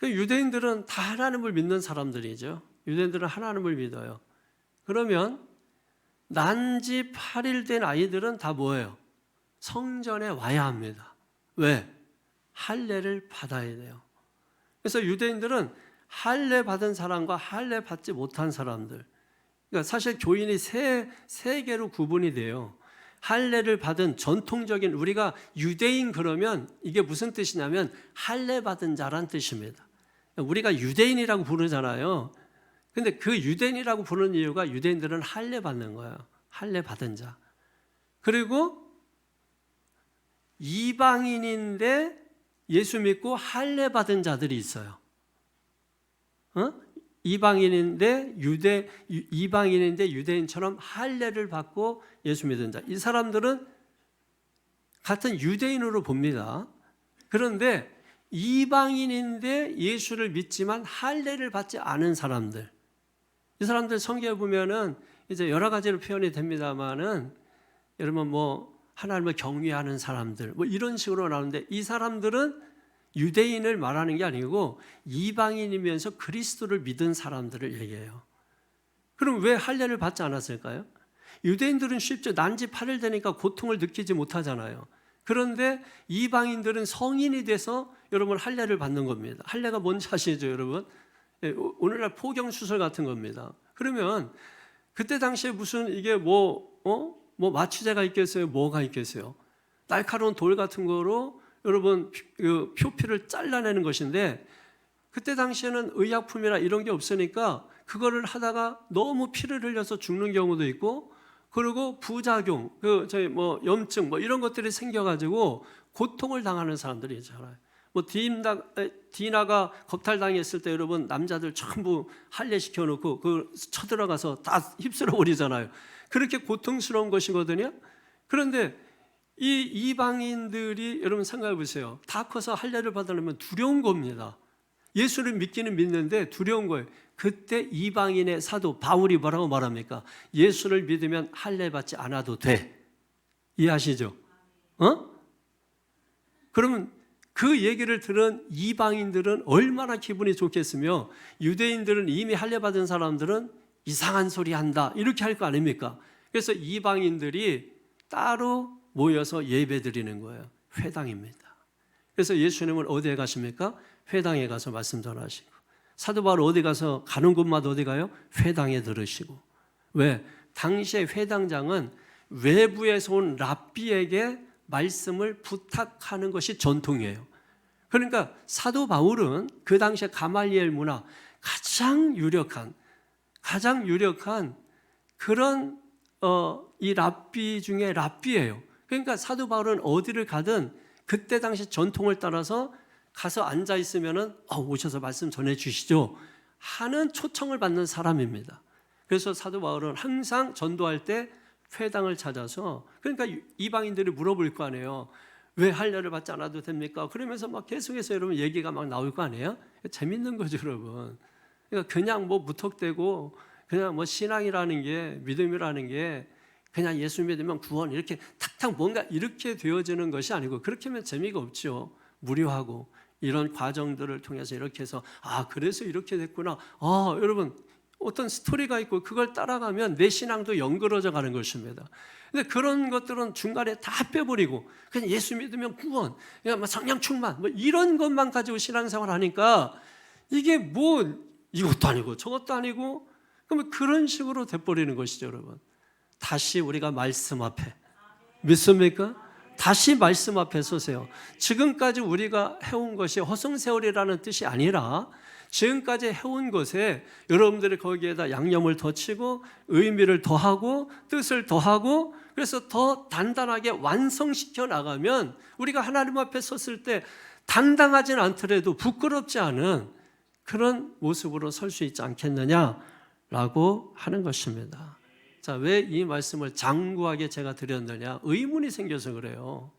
Speaker 1: 유대인들은 다 하나님을 믿는 사람들이죠. 유대인들은 하나님을 믿어요. 그러면 난지 8일 된 아이들은 다 뭐예요? 성전에 와야 합니다. 왜? 할례를 받아야 돼요. 그래서 유대인들은 할례 받은 사람과 할례 받지 못한 사람들, 그러니까 사실 교인이 세 개로 구분이 돼요. 할례를 받은 전통적인, 우리가 유대인 그러면 이게 무슨 뜻이냐면 할례 받은 자란 뜻입니다. 우리가 유대인이라고 부르잖아요. 근데 그 유대인이라고 부르는 이유가 유대인들은 할례 받는 거예요. 할례 받은 자. 그리고 이방인인데 예수 믿고 할례 받은 자들이 있어요. 이방인인데 유대인처럼 할례를 받고 예수 믿은 자. 이 사람들은 같은 유대인으로 봅니다. 그런데 이방인인데 예수를 믿지만 할례를 받지 않은 사람들. 이 사람들 성경에 보면은 이제 여러 가지로 표현이 됩니다만은 여러분 뭐 하나님을 경외하는 사람들 뭐 이런 식으로 나오는데 이 사람들은 유대인을 말하는 게 아니고 이방인이면서 그리스도를 믿은 사람들을 얘기해요. 그럼 왜 할례를 받지 않았을까요? 유대인들은 쉽죠. 난지 8일 되니까 고통을 느끼지 못하잖아요. 그런데 이방인들은 성인이 돼서 여러분 할례를 받는 겁니다. 할례가 뭔지 아시죠, 여러분? 오늘날 포경 수술 같은 겁니다. 그러면 그때 당시에 무슨 이게 뭐 마취제가 있겠어요? 뭐가 있겠어요? 날카로운 돌 같은 거로 여러분 그 표피를 잘라내는 것인데 그때 당시에는 의약품이나 이런 게 없으니까 그거를 하다가 너무 피를 흘려서 죽는 경우도 있고 그리고 부작용, 염증 이런 것들이 생겨가지고 고통을 당하는 사람들이 있잖아요. 디나가 겁탈당했을 때 여러분 남자들 전부 할례시켜 놓고 그 쳐들어가서 다 휩쓸어 버리잖아요. 그렇게 고통스러운 것이거든요. 그런데 이 이방인들이 여러분 생각해 보세요. 다 커서 할례를 받으려면 두려운 겁니다. 예수를 믿기는 믿는데 두려운 거예요. 그때 이방인의 사도 바울이 뭐라고 말합니까? 예수를 믿으면 할례 받지 않아도 돼. 이해하시죠? 그러면 그 얘기를 들은 이방인들은 얼마나 기분이 좋겠으며 유대인들은 이미 할례 받은 사람들은 이상한 소리 한다 이렇게 할 거 아닙니까? 그래서 이방인들이 따로 모여서 예배 드리는 거예요. 회당입니다. 그래서 예수님은 어디에 가십니까? 회당에 가서 말씀 전하시고 사도 바울 어디 가서 가는 곳마다 어디 가요? 회당에 들으시고. 왜? 당시에 회당장은 외부에서 온 랍비에게 말씀을 부탁하는 것이 전통이에요. 그러니까 사도 바울은 그 당시에 가말리엘 문화 가장 유력한 그런 이 랍비 중에 랍비예요. 그러니까 사도 바울은 어디를 가든 그때 당시 전통을 따라서 가서 앉아 있으면은 오셔서 말씀 전해 주시죠 하는 초청을 받는 사람입니다. 그래서 사도 바울은 항상 전도할 때 회당을 찾아서 그러니까 이방인들이 물어볼 거 아니에요. 왜 할례를 받지 않아도 됩니까? 그러면서 막 계속해서 여러분 얘기가 막 나올 거 아니에요? 재밌는 거죠, 여러분. 그러니까 그냥 무턱대고 그냥 신앙이라는 게 믿음이라는 게 그냥 예수 믿으면 구원 이렇게 탁탁 뭔가 이렇게 되어지는 것이 아니고 그렇게 하면 재미가 없죠. 무료하고 이런 과정들을 통해서 이렇게 해서 그래서 이렇게 됐구나. 여러분 어떤 스토리가 있고 그걸 따라가면 내 신앙도 연그러져 가는 것입니다. 근데 그런 것들은 중간에 다 빼버리고 그냥 예수 믿으면 구원, 그냥 성령 충만 이런 것만 가지고 신앙생활 하니까 이게 이것도 아니고 저것도 아니고 그러면 그런 식으로 돼버리는 것이죠, 여러분. 다시 우리가 말씀 앞에 믿습니까? 다시 말씀 앞에 서세요. 지금까지 우리가 해온 것이 허송세월이라는 뜻이 아니라 지금까지 해온 것에 여러분들이 거기에다 양념을 더 치고 의미를 더하고 뜻을 더하고 그래서 더 단단하게 완성시켜 나가면 우리가 하나님 앞에 섰을 때 당당하진 않더라도 부끄럽지 않은 그런 모습으로 설 수 있지 않겠느냐라고 하는 것입니다. 자, 왜 이 말씀을 장구하게 제가 드렸느냐? 의문이 생겨서 그래요.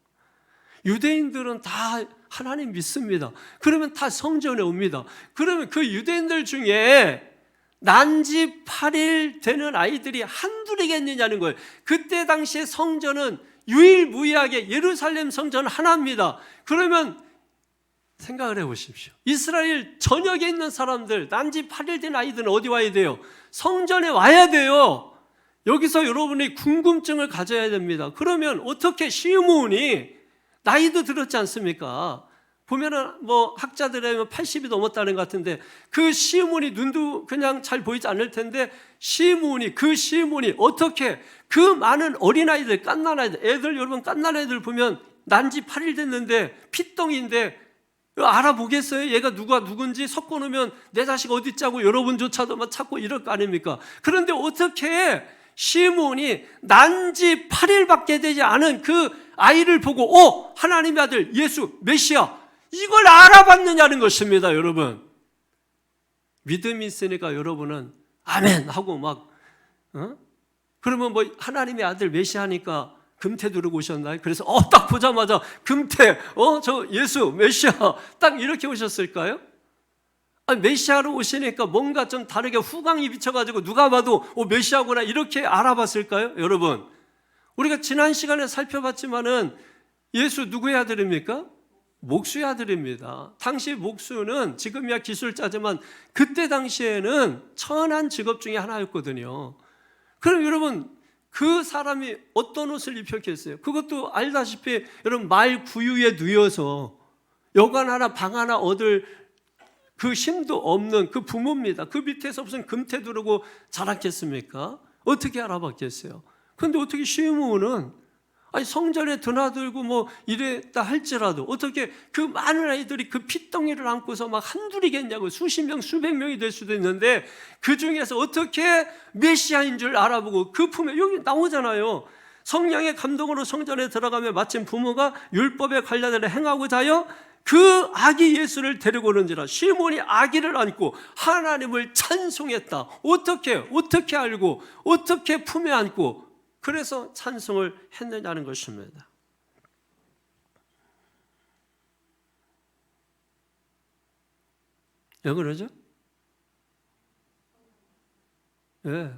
Speaker 1: 유대인들은 다 하나님 믿습니다. 그러면 다 성전에 옵니다. 그러면 그 유대인들 중에 난지 8일 되는 아이들이 한둘이겠느냐는 거예요. 그때 당시에 성전은 유일무이하게 예루살렘 성전 하나입니다. 그러면 생각을 해보십시오. 이스라엘 전역에 있는 사람들, 난지 8일 된 아이들은 어디 와야 돼요? 성전에 와야 돼요. 여기서 여러분이 궁금증을 가져야 됩니다. 그러면 어떻게 시므온이 나이도 들었지 않습니까? 보면은 뭐 학자들에 80이 넘었다는 것 같은데 그 시므온이 눈도 그냥 잘 보이지 않을 텐데 그 시므온이 어떻게 그 많은 어린아이들, 갓난아이들, 애들 여러분 갓난아이들 보면 난지 8일 됐는데 피덩이인데 알아보겠어요? 얘가 누군지 섞어놓으면 내 자식 어디 있자고 여러분조차도 막 찾고 이럴 거 아닙니까? 그런데 어떻게 시므온이 난지 8일밖에 되지 않은 그 아이를 보고 하나님의 아들 예수 메시아 이걸 알아봤느냐는 것입니다. 여러분 믿음이 있으니까 여러분은 아멘 하고 막 그러면 뭐 하나님의 아들 메시아니까 금태 두르고 오셨나요? 그래서 딱 보자마자 금태 저 예수 메시아 딱 이렇게 오셨을까요? 아니, 메시아로 오시니까 뭔가 좀 다르게 후광이 비쳐가지고 누가 봐도 메시아구나 이렇게 알아봤을까요? 여러분 우리가 지난 시간에 살펴봤지만은 예수 누구의 아들입니까? 목수의 아들입니다. 당시 목수는 지금이야 기술자지만 그때 당시에는 천한 직업 중에 하나였거든요. 그럼 여러분 그 사람이 어떤 옷을 입혔겠어요? 그것도 알다시피 여러분 말 구유에 누워서 여관 하나 방 하나 얻을 그 힘도 없는 그 부모입니다. 그 밑에서 무슨 금태 두르고 자랐겠습니까? 어떻게 알아봤겠어요? 그런데 어떻게 시므온은 성전에 드나들고 뭐 이랬다 할지라도 어떻게 그 많은 아이들이 그 핏덩이를 안고서 막 한둘이겠냐고 수십 명 수백 명이 될 수도 있는데 그 중에서 어떻게 메시아인 줄 알아보고 그 품에 여기 나오잖아요. 성령의 감동으로 성전에 들어가며 마침 부모가 율법에 관련해서 행하고자 하여 그 아기 예수를 데리고 오는지라 시므온이 아기를 안고 하나님을 찬송했다. 어떻게 알고 어떻게 품에 안고 그래서 찬송을 했느냐는 것입니다. 왜 그러죠? 네.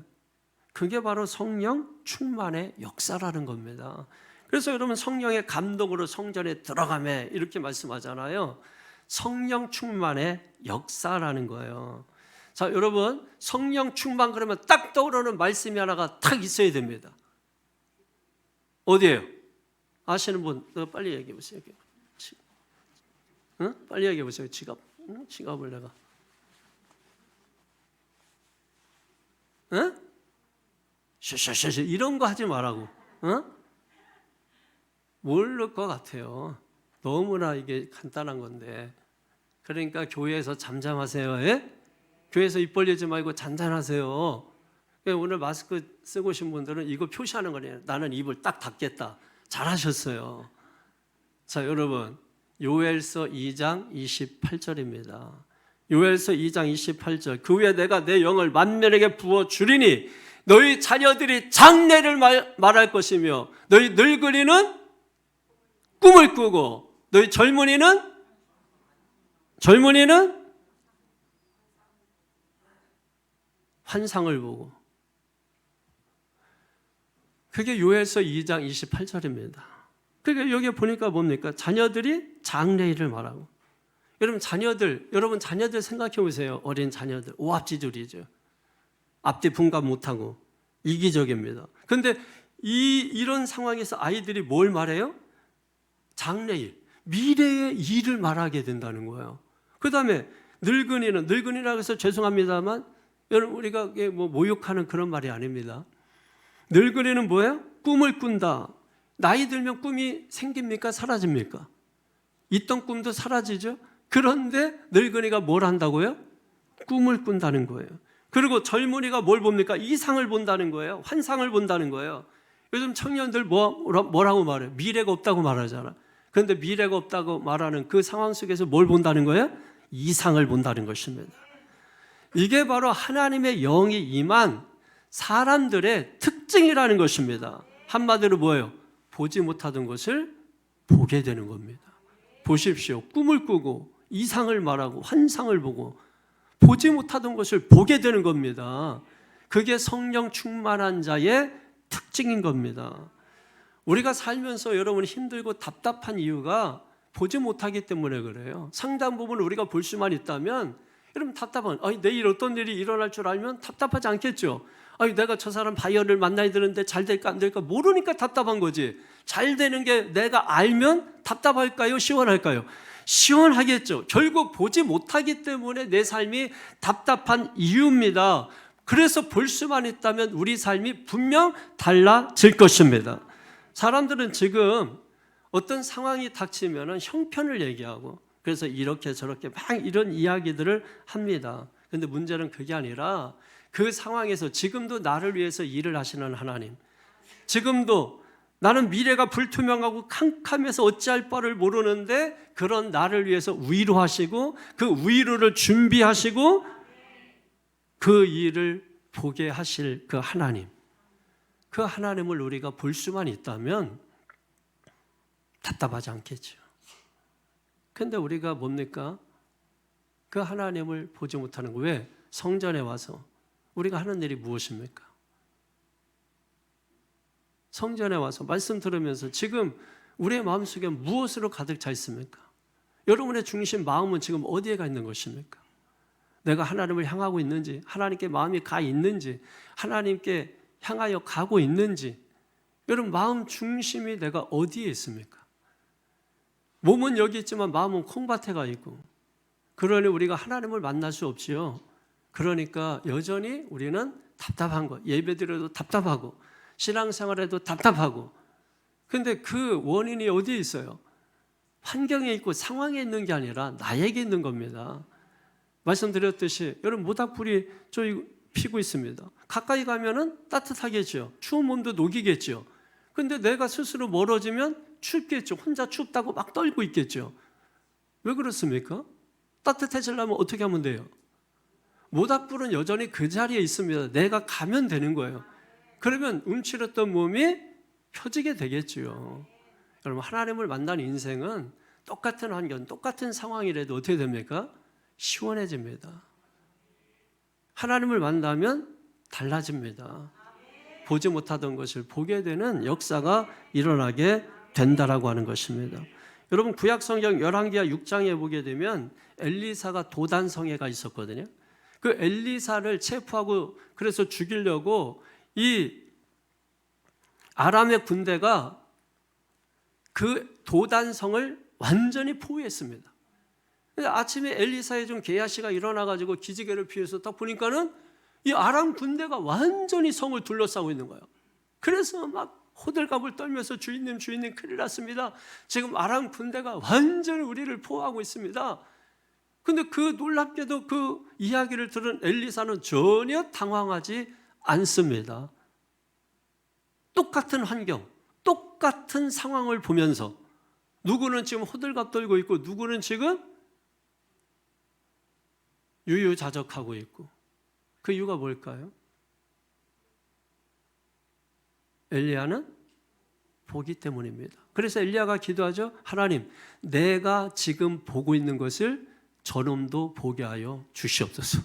Speaker 1: 그게 바로 성령 충만의 역사라는 겁니다. 그래서 여러분 성령의 감동으로 성전에 들어가매 이렇게 말씀하잖아요. 성령 충만의 역사라는 거예요. 자, 여러분 성령 충만 그러면 딱 떠오르는 말씀이 하나가 딱 있어야 됩니다. 어디예요? 아시는 분 빨리 얘기해 보세요. 빨리 얘기해 보세요. 지갑을 내가. 샤샤샤 이런 거 하지 말라고. 모를 것 같아요. 너무나 이게 간단한 건데. 그러니까 교회에서 잠잠하세요. 예? 교회에서 입 벌리지 말고 잔잔하세요. 오늘 마스크 쓰고 오신 분들은 이거 표시하는 거네요. 나는 입을 딱 닫겠다. 잘하셨어요. 자, 여러분 요엘서 2장 28절입니다. 요엘서 2장 28절 그 후에 내가 내 영을 만민에게 부어주리니 너희 자녀들이 장래를 말할 것이며 너희 늙은이는 꿈을 꾸고 너희 젊은이는 환상을 보고 그게 요엘서 2장 28절입니다. 그러니까 여기 보니까 뭡니까? 자녀들이 장래일을 말하고 여러분 자녀들 생각해 보세요. 어린 자녀들 오합지졸이죠. 앞뒤 분간 못하고 이기적입니다. 그런데 이런 상황에서 아이들이 뭘 말해요? 장래일, 미래의 일을 말하게 된다는 거예요. 그 다음에 늙은이라고 해서 죄송합니다만 여러분 우리가 뭐 모욕하는 그런 말이 아닙니다. 늙은이는 뭐예요? 꿈을 꾼다. 나이 들면 꿈이 생깁니까? 사라집니까? 있던 꿈도 사라지죠. 그런데 늙은이가 뭘 한다고요? 꿈을 꾼다는 거예요. 그리고 젊은이가 뭘 봅니까? 이상을 본다는 거예요. 환상을 본다는 거예요. 요즘 청년들 뭐라고 말해요? 미래가 없다고 말하잖아. 그런데 미래가 없다고 말하는 그 상황 속에서 뭘 본다는 거예요? 이상을 본다는 것입니다. 이게 바로 하나님의 영이 임한 사람들의 특징이라는 것입니다. 한마디로 뭐예요? 보지 못하던 것을 보게 되는 겁니다. 보십시오. 꿈을 꾸고 이상을 말하고 환상을 보고 보지 못하던 것을 보게 되는 겁니다. 그게 성령 충만한 자의 특징인 겁니다. 우리가 살면서 여러분 힘들고 답답한 이유가 보지 못하기 때문에 그래요. 상당 부분 우리가 볼 수만 있다면 여러분 답답한, 내일 어떤 일이 일어날 줄 알면 답답하지 않겠죠? 내가 저 사람 바이어를 만나야 되는데 잘 될까 안 될까 모르니까 답답한 거지. 잘 되는 게 내가 알면 답답할까요? 시원할까요? 시원하겠죠. 결국 보지 못하기 때문에 내 삶이 답답한 이유입니다. 그래서 볼 수만 있다면 우리 삶이 분명 달라질 것입니다. 사람들은 지금 어떤 상황이 닥치면 형편을 얘기하고 그래서 이렇게 저렇게 막 이런 이야기들을 합니다. 그런데 문제는 그게 아니라 그 상황에서 지금도 나를 위해서 일을 하시는 하나님, 지금도 나는 미래가 불투명하고 캄캄해서 어찌할 바를 모르는데 그런 나를 위해서 위로하시고 그 위로를 준비하시고 그 일을 보게 하실 그 하나님, 그 하나님을 우리가 볼 수만 있다면 답답하지 않겠죠. 그런데 우리가 뭡니까? 그 하나님을 보지 못하는 거. 왜? 성전에 와서 우리가 하는 일이 무엇입니까? 성전에 와서 말씀 들으면서 지금 우리의 마음속에 무엇으로 가득 차 있습니까? 여러분의 중심 마음은 지금 어디에 가 있는 것입니까? 내가 하나님을 향하고 있는지, 하나님께 마음이 가 있는지, 하나님께 향하여 가고 있는지, 여러분 마음 중심이 내가 어디에 있습니까? 몸은 여기 있지만 마음은 콩밭에 가 있고, 그러니 우리가 하나님을 만날 수 없지요. 그러니까 여전히 우리는 답답한 거, 예배드려도 답답하고 신앙생활에도 답답하고. 그런데 그 원인이 어디에 있어요? 환경에 있고 상황에 있는 게 아니라 나에게 있는 겁니다. 말씀드렸듯이 여러분 모닥불이 저기 피고 있습니다. 가까이 가면은 따뜻하겠죠. 추운 몸도 녹이겠죠. 그런데 내가 스스로 멀어지면 춥겠죠. 혼자 춥다고 막 떨고 있겠죠. 왜 그렇습니까? 따뜻해지려면 어떻게 하면 돼요? 모닥불은 여전히 그 자리에 있습니다. 내가 가면 되는 거예요. 그러면 움츠렸던 몸이 펴지게 되겠죠. 여러분 하나님을 만난 인생은 똑같은 환경, 똑같은 상황이라도 어떻게 됩니까? 시원해집니다. 하나님을 만나면 달라집니다. 보지 못하던 것을 보게 되는 역사가 일어나게 된다라고 하는 것입니다. 여러분 구약 성경 열왕기하 6장에 보게 되면 엘리사가 도단성에가 있었거든요. 그 엘리사를 체포하고 그래서 죽이려고 이 아람의 군대가 그 도단성을 완전히 포위했습니다. 아침에 엘리사의 좀 게하시가 일어나가지고 기지개를 피해서 딱 보니까는 이 아람 군대가 완전히 성을 둘러싸고 있는 거예요. 그래서 막 호들갑을 떨면서 주인님 큰일 났습니다. 지금 아람 군대가 완전히 우리를 포위하고 있습니다. 근데 그 놀랍게도 그 이야기를 들은 엘리사는 전혀 당황하지 않습니다. 똑같은 환경, 똑같은 상황을 보면서 누구는 지금 호들갑 떨고 있고 누구는 지금 유유자적하고 있고, 그 이유가 뭘까요? 엘리야는 보기 때문입니다. 그래서 엘리야가 기도하죠. 하나님, 내가 지금 보고 있는 것을 저놈도 보게 하여 주시옵소서.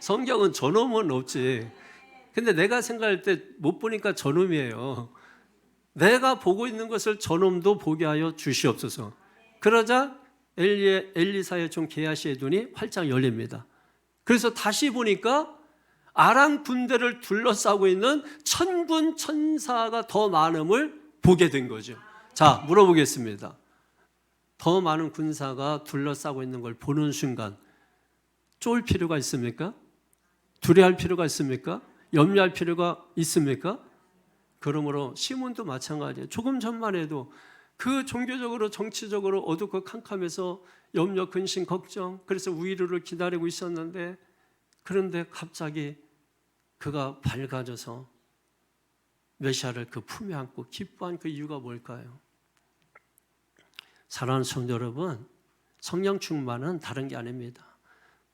Speaker 1: 성경은 저놈은 없지. 근데 내가 생각할 때 못 보니까 저놈이에요. 내가 보고 있는 것을 저놈도 보게 하여 주시옵소서. 그러자 엘리사의 종 게하시의 눈이 활짝 열립니다. 그래서 다시 보니까 아람 군대를 둘러싸고 있는 천군 천사가 더 많음을 보게 된 거죠. 자, 물어보겠습니다. 더 많은 군사가 둘러싸고 있는 걸 보는 순간 쫄 필요가 있습니까? 두려워할 필요가 있습니까? 염려할 필요가 있습니까? 그러므로 시몬도 마찬가지예요. 조금 전만 해도 그 종교적으로 정치적으로 어둡고 캄캄해서 염려, 근심, 걱정, 그래서 위로를 기다리고 있었는데, 그런데 갑자기 그가 밝아져서 메시아를 그 품에 안고 기뻐한 그 이유가 뭘까요? 사랑하는 성도 여러분, 성령 충만은 다른 게 아닙니다.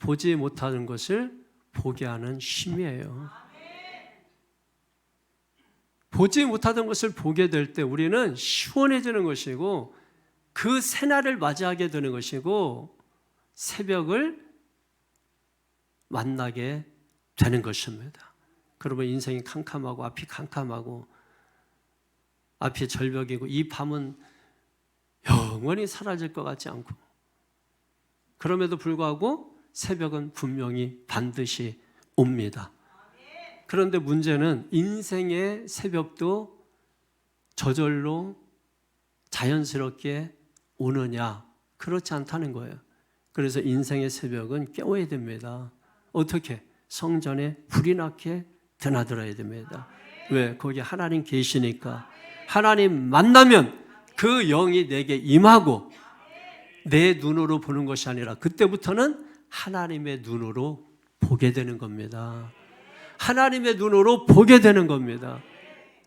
Speaker 1: 보지 못하는 것을 보게 하는 힘이에요. 보지 못하던 것을 보게 될 때 우리는 시원해지는 것이고, 그 새날을 맞이하게 되는 것이고, 새벽을 만나게 되는 것입니다. 그러면 인생이 캄캄하고 앞이 캄캄하고 앞이 절벽이고 이 밤은 영원히 사라질 것 같지 않고, 그럼에도 불구하고 새벽은 분명히 반드시 옵니다. 그런데 문제는 인생의 새벽도 저절로 자연스럽게 오느냐? 그렇지 않다는 거예요. 그래서 인생의 새벽은 깨워야 됩니다. 어떻게? 성전에 불이 나게 드나들어야 됩니다. 왜? 거기 하나님 계시니까. 하나님 만나면 그 영이 내게 임하고 내 눈으로 보는 것이 아니라 그때부터는 하나님의 눈으로 보게 되는 겁니다. 하나님의 눈으로 보게 되는 겁니다.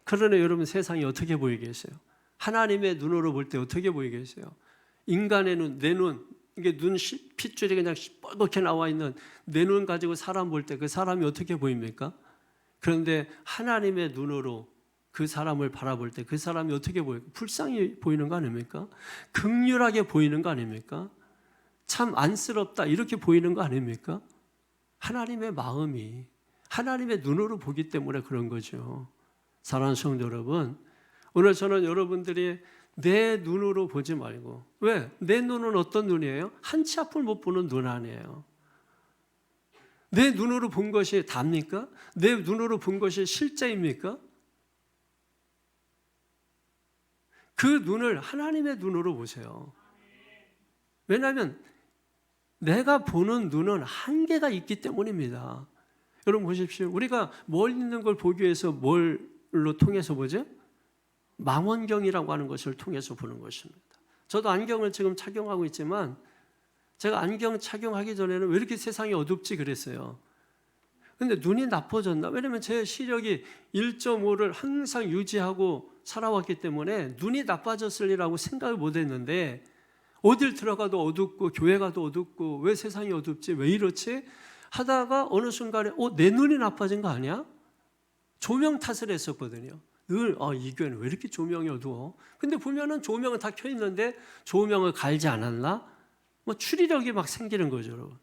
Speaker 1: 그러나 여러분 세상이 어떻게 보이겠어요? 하나님의 눈으로 볼 때 어떻게 보이겠어요? 인간의 눈, 내 눈, 이게 눈 핏줄이 그냥 뻘겋게 나와 있는 내 눈 가지고 사람 볼 때 그 사람이 어떻게 보입니까? 그런데 하나님의 눈으로 그 사람을 바라볼 때 그 사람이 어떻게 보여요? 불쌍히 보이는 거 아닙니까? 긍휼하게 보이는 거 아닙니까? 참 안쓰럽다 이렇게 보이는 거 아닙니까? 하나님의 마음이 하나님의 눈으로 보기 때문에 그런 거죠. 사랑하는 성도 여러분, 오늘 저는 여러분들이 내 눈으로 보지 말고, 왜? 내 눈은 어떤 눈이에요? 한 치 앞을 못 보는 눈 아니에요. 내 눈으로 본 것이 답니까? 내 눈으로 본 것이 실제입니까? 그 눈을 하나님의 눈으로 보세요. 왜냐하면 내가 보는 눈은 한계가 있기 때문입니다. 여러분 보십시오. 우리가 멀리 있는 걸 보기 위해서 뭘로 통해서 보죠? 망원경이라고 하는 것을 통해서 보는 것입니다. 저도 안경을 지금 착용하고 있지만 제가 안경 착용하기 전에는 왜 이렇게 세상이 어둡지 그랬어요. 근데 눈이 나빠졌나? 왜냐면 제 시력이 1.5를 항상 유지하고 살아왔기 때문에 눈이 나빠졌으리라고 생각을 못 했는데 어딜 들어가도 어둡고 교회 가도 어둡고 왜 세상이 어둡지? 왜 이렇지? 하다가 어느 순간에 내 눈이 나빠진 거 아니야? 조명 탓을 했었거든요. 늘 이 교회는 왜 이렇게 조명이 어두워? 근데 보면은 조명은 다 켜 있는데 조명을 갈지 않았나? 추리력이 막 생기는 거죠, 여러분.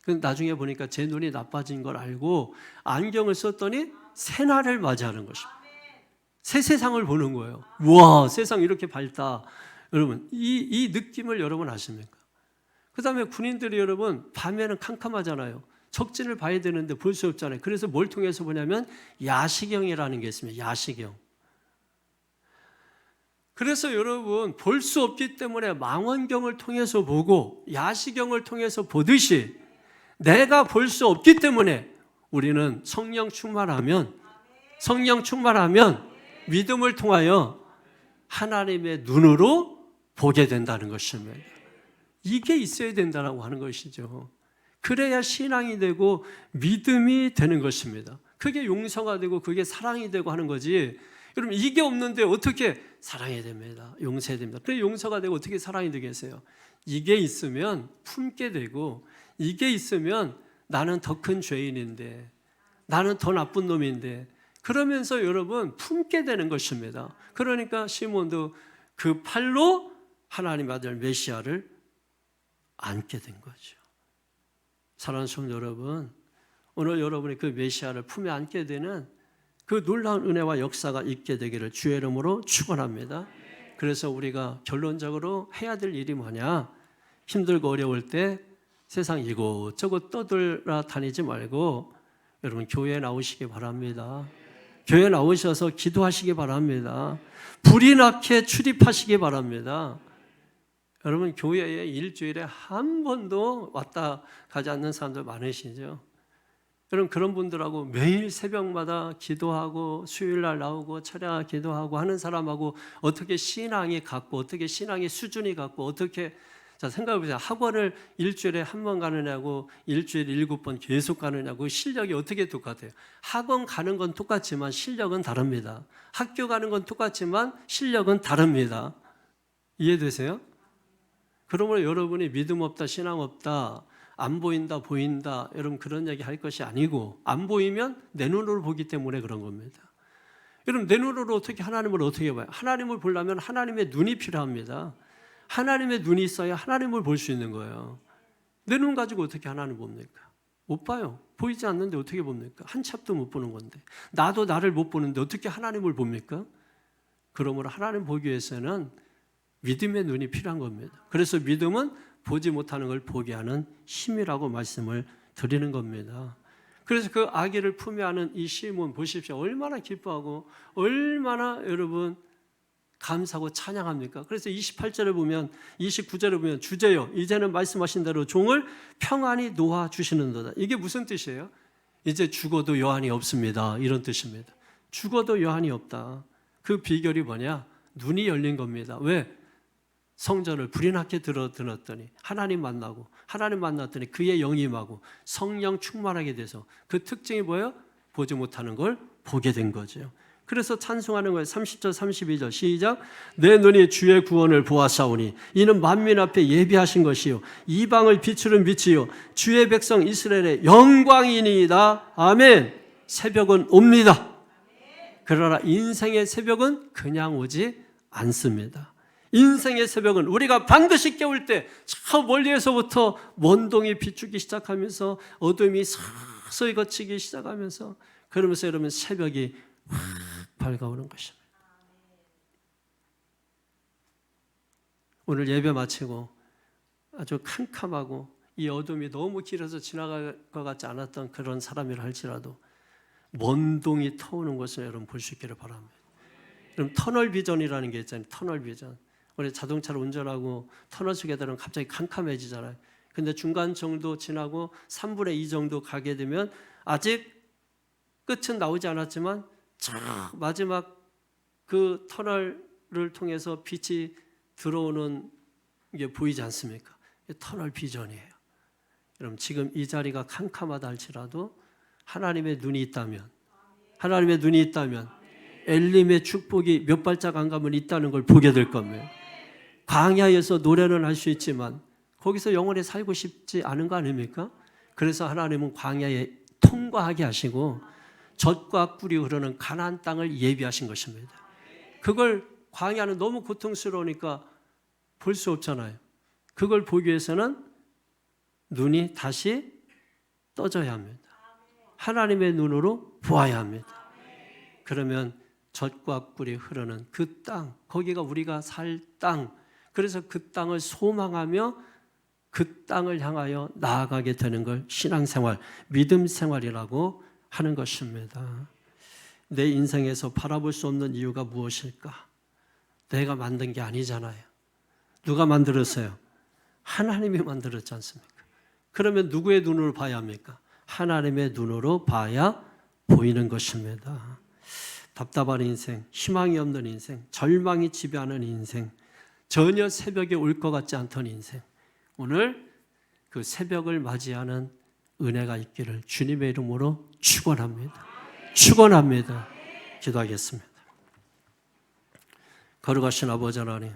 Speaker 1: 근데 나중에 보니까 제 눈이 나빠진 걸 알고 안경을 썼더니 새날을 맞이하는 것입니다. 새 세상을 보는 거예요. 우와, 세상 이렇게 밝다. 여러분, 이 느낌을 여러분 아십니까? 그 다음에 군인들이 여러분 밤에는 캄캄하잖아요. 적진을 봐야 되는데 볼 수 없잖아요. 그래서 뭘 통해서 보냐면 야시경이라는 게 있습니다. 야시경. 그래서 여러분 볼 수 없기 때문에 망원경을 통해서 보고 야시경을 통해서 보듯이 내가 볼 수 없기 때문에 우리는 성령 충만하면 믿음을 통하여 하나님의 눈으로 보게 된다는 것입니다. 이게 있어야 된다고 하는 것이죠. 그래야 신앙이 되고 믿음이 되는 것입니다. 그게 용서가 되고 그게 사랑이 되고 하는 거지. 여러분 이게 없는데 어떻게 사랑해야 됩니다. 용서해야 됩니다. 그래 용서가 되고 어떻게 사랑이 되겠어요? 이게 있으면 품게 되고 이게 있으면 나는 더 큰 죄인인데 나는 더 나쁜 놈인데 그러면서 여러분 품게 되는 것입니다. 그러니까 시몬도 그 팔로 하나님 아들 메시아를 안게 된 거죠. 사랑하는 성도 여러분, 오늘 여러분이 그 메시아를 품에 안게 되는 그 놀라운 은혜와 역사가 있게 되기를 주의 이름으로 축원합니다. 그래서 우리가 결론적으로 해야 될 일이 뭐냐? 힘들고 어려울 때 세상 이곳저곳 떠돌아다니지 말고 여러분 교회에 나오시기 바랍니다. 교회에 나오셔서 기도하시기 바랍니다. 불이 나게 출입하시기 바랍니다. 여러분 교회에 일주일에 한 번도 왔다 가지 않는 사람들 많으시죠? 여러분 그런 분들하고 매일 새벽마다 기도하고 수요일날 나오고 철야 기도하고 하는 사람하고 어떻게 신앙이 같고 어떻게 신앙의 수준이 같고 어떻게 자 생각해보세요. 학원을 일주일에 한 번 가느냐고 일주일에 7번 계속 가느냐고 실력이 어떻게 똑같아요? 학원 가는 건 똑같지만 실력은 다릅니다. 학교 가는 건 똑같지만 실력은 다릅니다. 이해되세요? 그러므로 여러분이 믿음 없다 신앙 없다 안 보인다 보인다 여러분 그런 얘기 할 것이 아니고 안 보이면 내 눈으로 보기 때문에 그런 겁니다. 여러분 내 눈으로 어떻게 하나님을 어떻게 봐요? 하나님을 보려면 하나님의 눈이 필요합니다. 하나님의 눈이 있어야 하나님을 볼 수 있는 거예요. 내 눈 가지고 어떻게 하나님을 봅니까? 못 봐요. 보이지 않는데 어떻게 봅니까? 한 치 앞도 못 보는 건데 나도 나를 못 보는데 어떻게 하나님을 봅니까? 그러므로 하나님 보기 위해서는 믿음의 눈이 필요한 겁니다. 그래서 믿음은 보지 못하는 걸 보게 하는 힘이라고 말씀을 드리는 겁니다. 그래서 그 아기를 품에 안은 이 시몬 보십시오. 얼마나 기뻐하고 얼마나 여러분 감사하고 찬양합니까? 그래서 28절에 보면 29절에 보면 주제요 이제는 말씀하신 대로 종을 평안히 놓아 주시는도다. 이게 무슨 뜻이에요? 이제 죽어도 여한이 없습니다. 이런 뜻입니다. 죽어도 여한이 없다. 그 비결이 뭐냐? 눈이 열린 겁니다. 왜? 성전을 불이 나게 들었더니 하나님 만났더니 그의 영이 임하고 성령 충만하게 돼서 그 특징이 뭐예요? 보지 못하는 걸 보게 된 거죠. 그래서 찬송하는 거예요. 30절 32절 시작. 내 눈이 주의 구원을 보았사오니 이는 만민 앞에 예비하신 것이요 이방을 비추는 빛이요 주의 백성 이스라엘의 영광이니이다. 아멘. 새벽은 옵니다. 그러나 인생의 새벽은 그냥 오지 않습니다. 인생의 새벽은 우리가 반드시 깨울 때 저 멀리에서부터 먼동이 비추기 시작하면서 어둠이 서서히 걷히기 시작하면서 그러면서 여러분 새벽이 확 밝아오는 것입니다. 오늘 예배 마치고 아주 캄캄하고 이 어둠이 너무 길어서 지나갈 것 같지 않았던 그런 사람이라 할지라도 먼동이 터오는 것을 여러분 볼 수 있기를 바랍니다. 여러분 터널 비전이라는 게 있잖아요. 터널 비전. 우리 자동차를 운전하고 터널 속에 들어가면 갑자기 캄캄해지잖아요. 근데 중간 정도 지나고 3분의 2 정도 가게 되면 아직 끝은 나오지 않았지만 마지막 그 터널을 통해서 빛이 들어오는 게 보이지 않습니까? 터널 비전이에요. 여러분 지금 이 자리가 캄캄하다 할지라도 하나님의 눈이 있다면 엘림의 축복이 몇 발짝 안 가면 있다는 걸 보게 될 겁니다. 광야에서 노래는 할 수 있지만 거기서 영원히 살고 싶지 않은 거 아닙니까? 그래서 하나님은 광야에 통과하게 하시고 젖과 꿀이 흐르는 가나안 땅을 예비하신 것입니다. 그걸 광야는 너무 고통스러우니까 볼 수 없잖아요. 그걸 보기 위해서는 눈이 다시 떠져야 합니다. 하나님의 눈으로 보아야 합니다. 그러면 젖과 꿀이 흐르는 그 땅, 거기가 우리가 살 땅, 그래서 그 땅을 소망하며 그 땅을 향하여 나아가게 되는 걸 신앙생활, 믿음생활이라고 하는 것입니다. 내 인생에서 바라볼 수 없는 이유가 무엇일까? 내가 만든 게 아니잖아요. 누가 만들었어요? 하나님이 만들었지 않습니까? 그러면 누구의 눈으로 봐야 합니까? 하나님의 눈으로 봐야 보이는 것입니다. 답답한 인생, 희망이 없는 인생, 절망이 지배하는 인생, 전혀 새벽에 올 것 같지 않던 인생, 오늘 그 새벽을 맞이하는 은혜가 있기를 주님의 이름으로 축원합니다. 축원합니다. 기도하겠습니다. 거룩하신 아버지 하나님,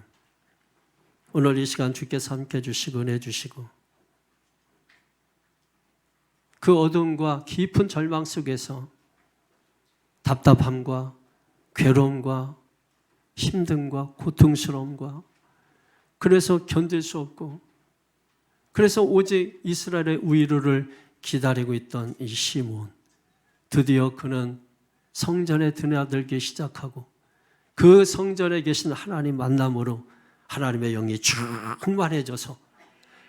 Speaker 1: 오늘 이 시간 주께서 함께 주시고 은혜 주시고 그 어둠과 깊은 절망 속에서 답답함과 괴로움과 힘듦과 고통스러움과 그래서 견딜 수 없고 그래서 오직 이스라엘의 우위를 기다리고 있던 이 시몬, 드디어 그는 성전에 드나들기 시작하고 그 성전에 계신 하나님 만남으로 하나님의 영이 충만해져서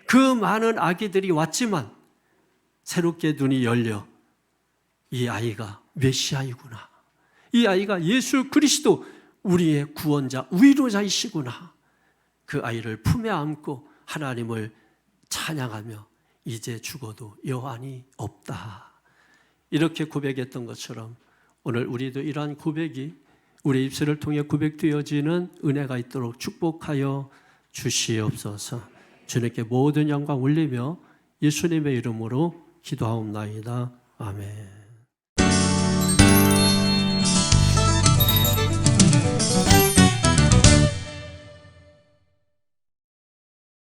Speaker 1: 그 많은 아기들이 왔지만 새롭게 눈이 열려 이 아이가 메시아이구나, 이 아이가 예수 그리스도 우리의 구원자 위로자이시구나, 그 아이를 품에 안고 하나님을 찬양하며 이제 죽어도 여한이 없다, 이렇게 고백했던 것처럼 오늘 우리도 이러한 고백이 우리 입술을 통해 고백되어지는 은혜가 있도록 축복하여 주시옵소서. 주님께 모든 영광 올리며 예수님의 이름으로 기도하옵나이다. 아멘.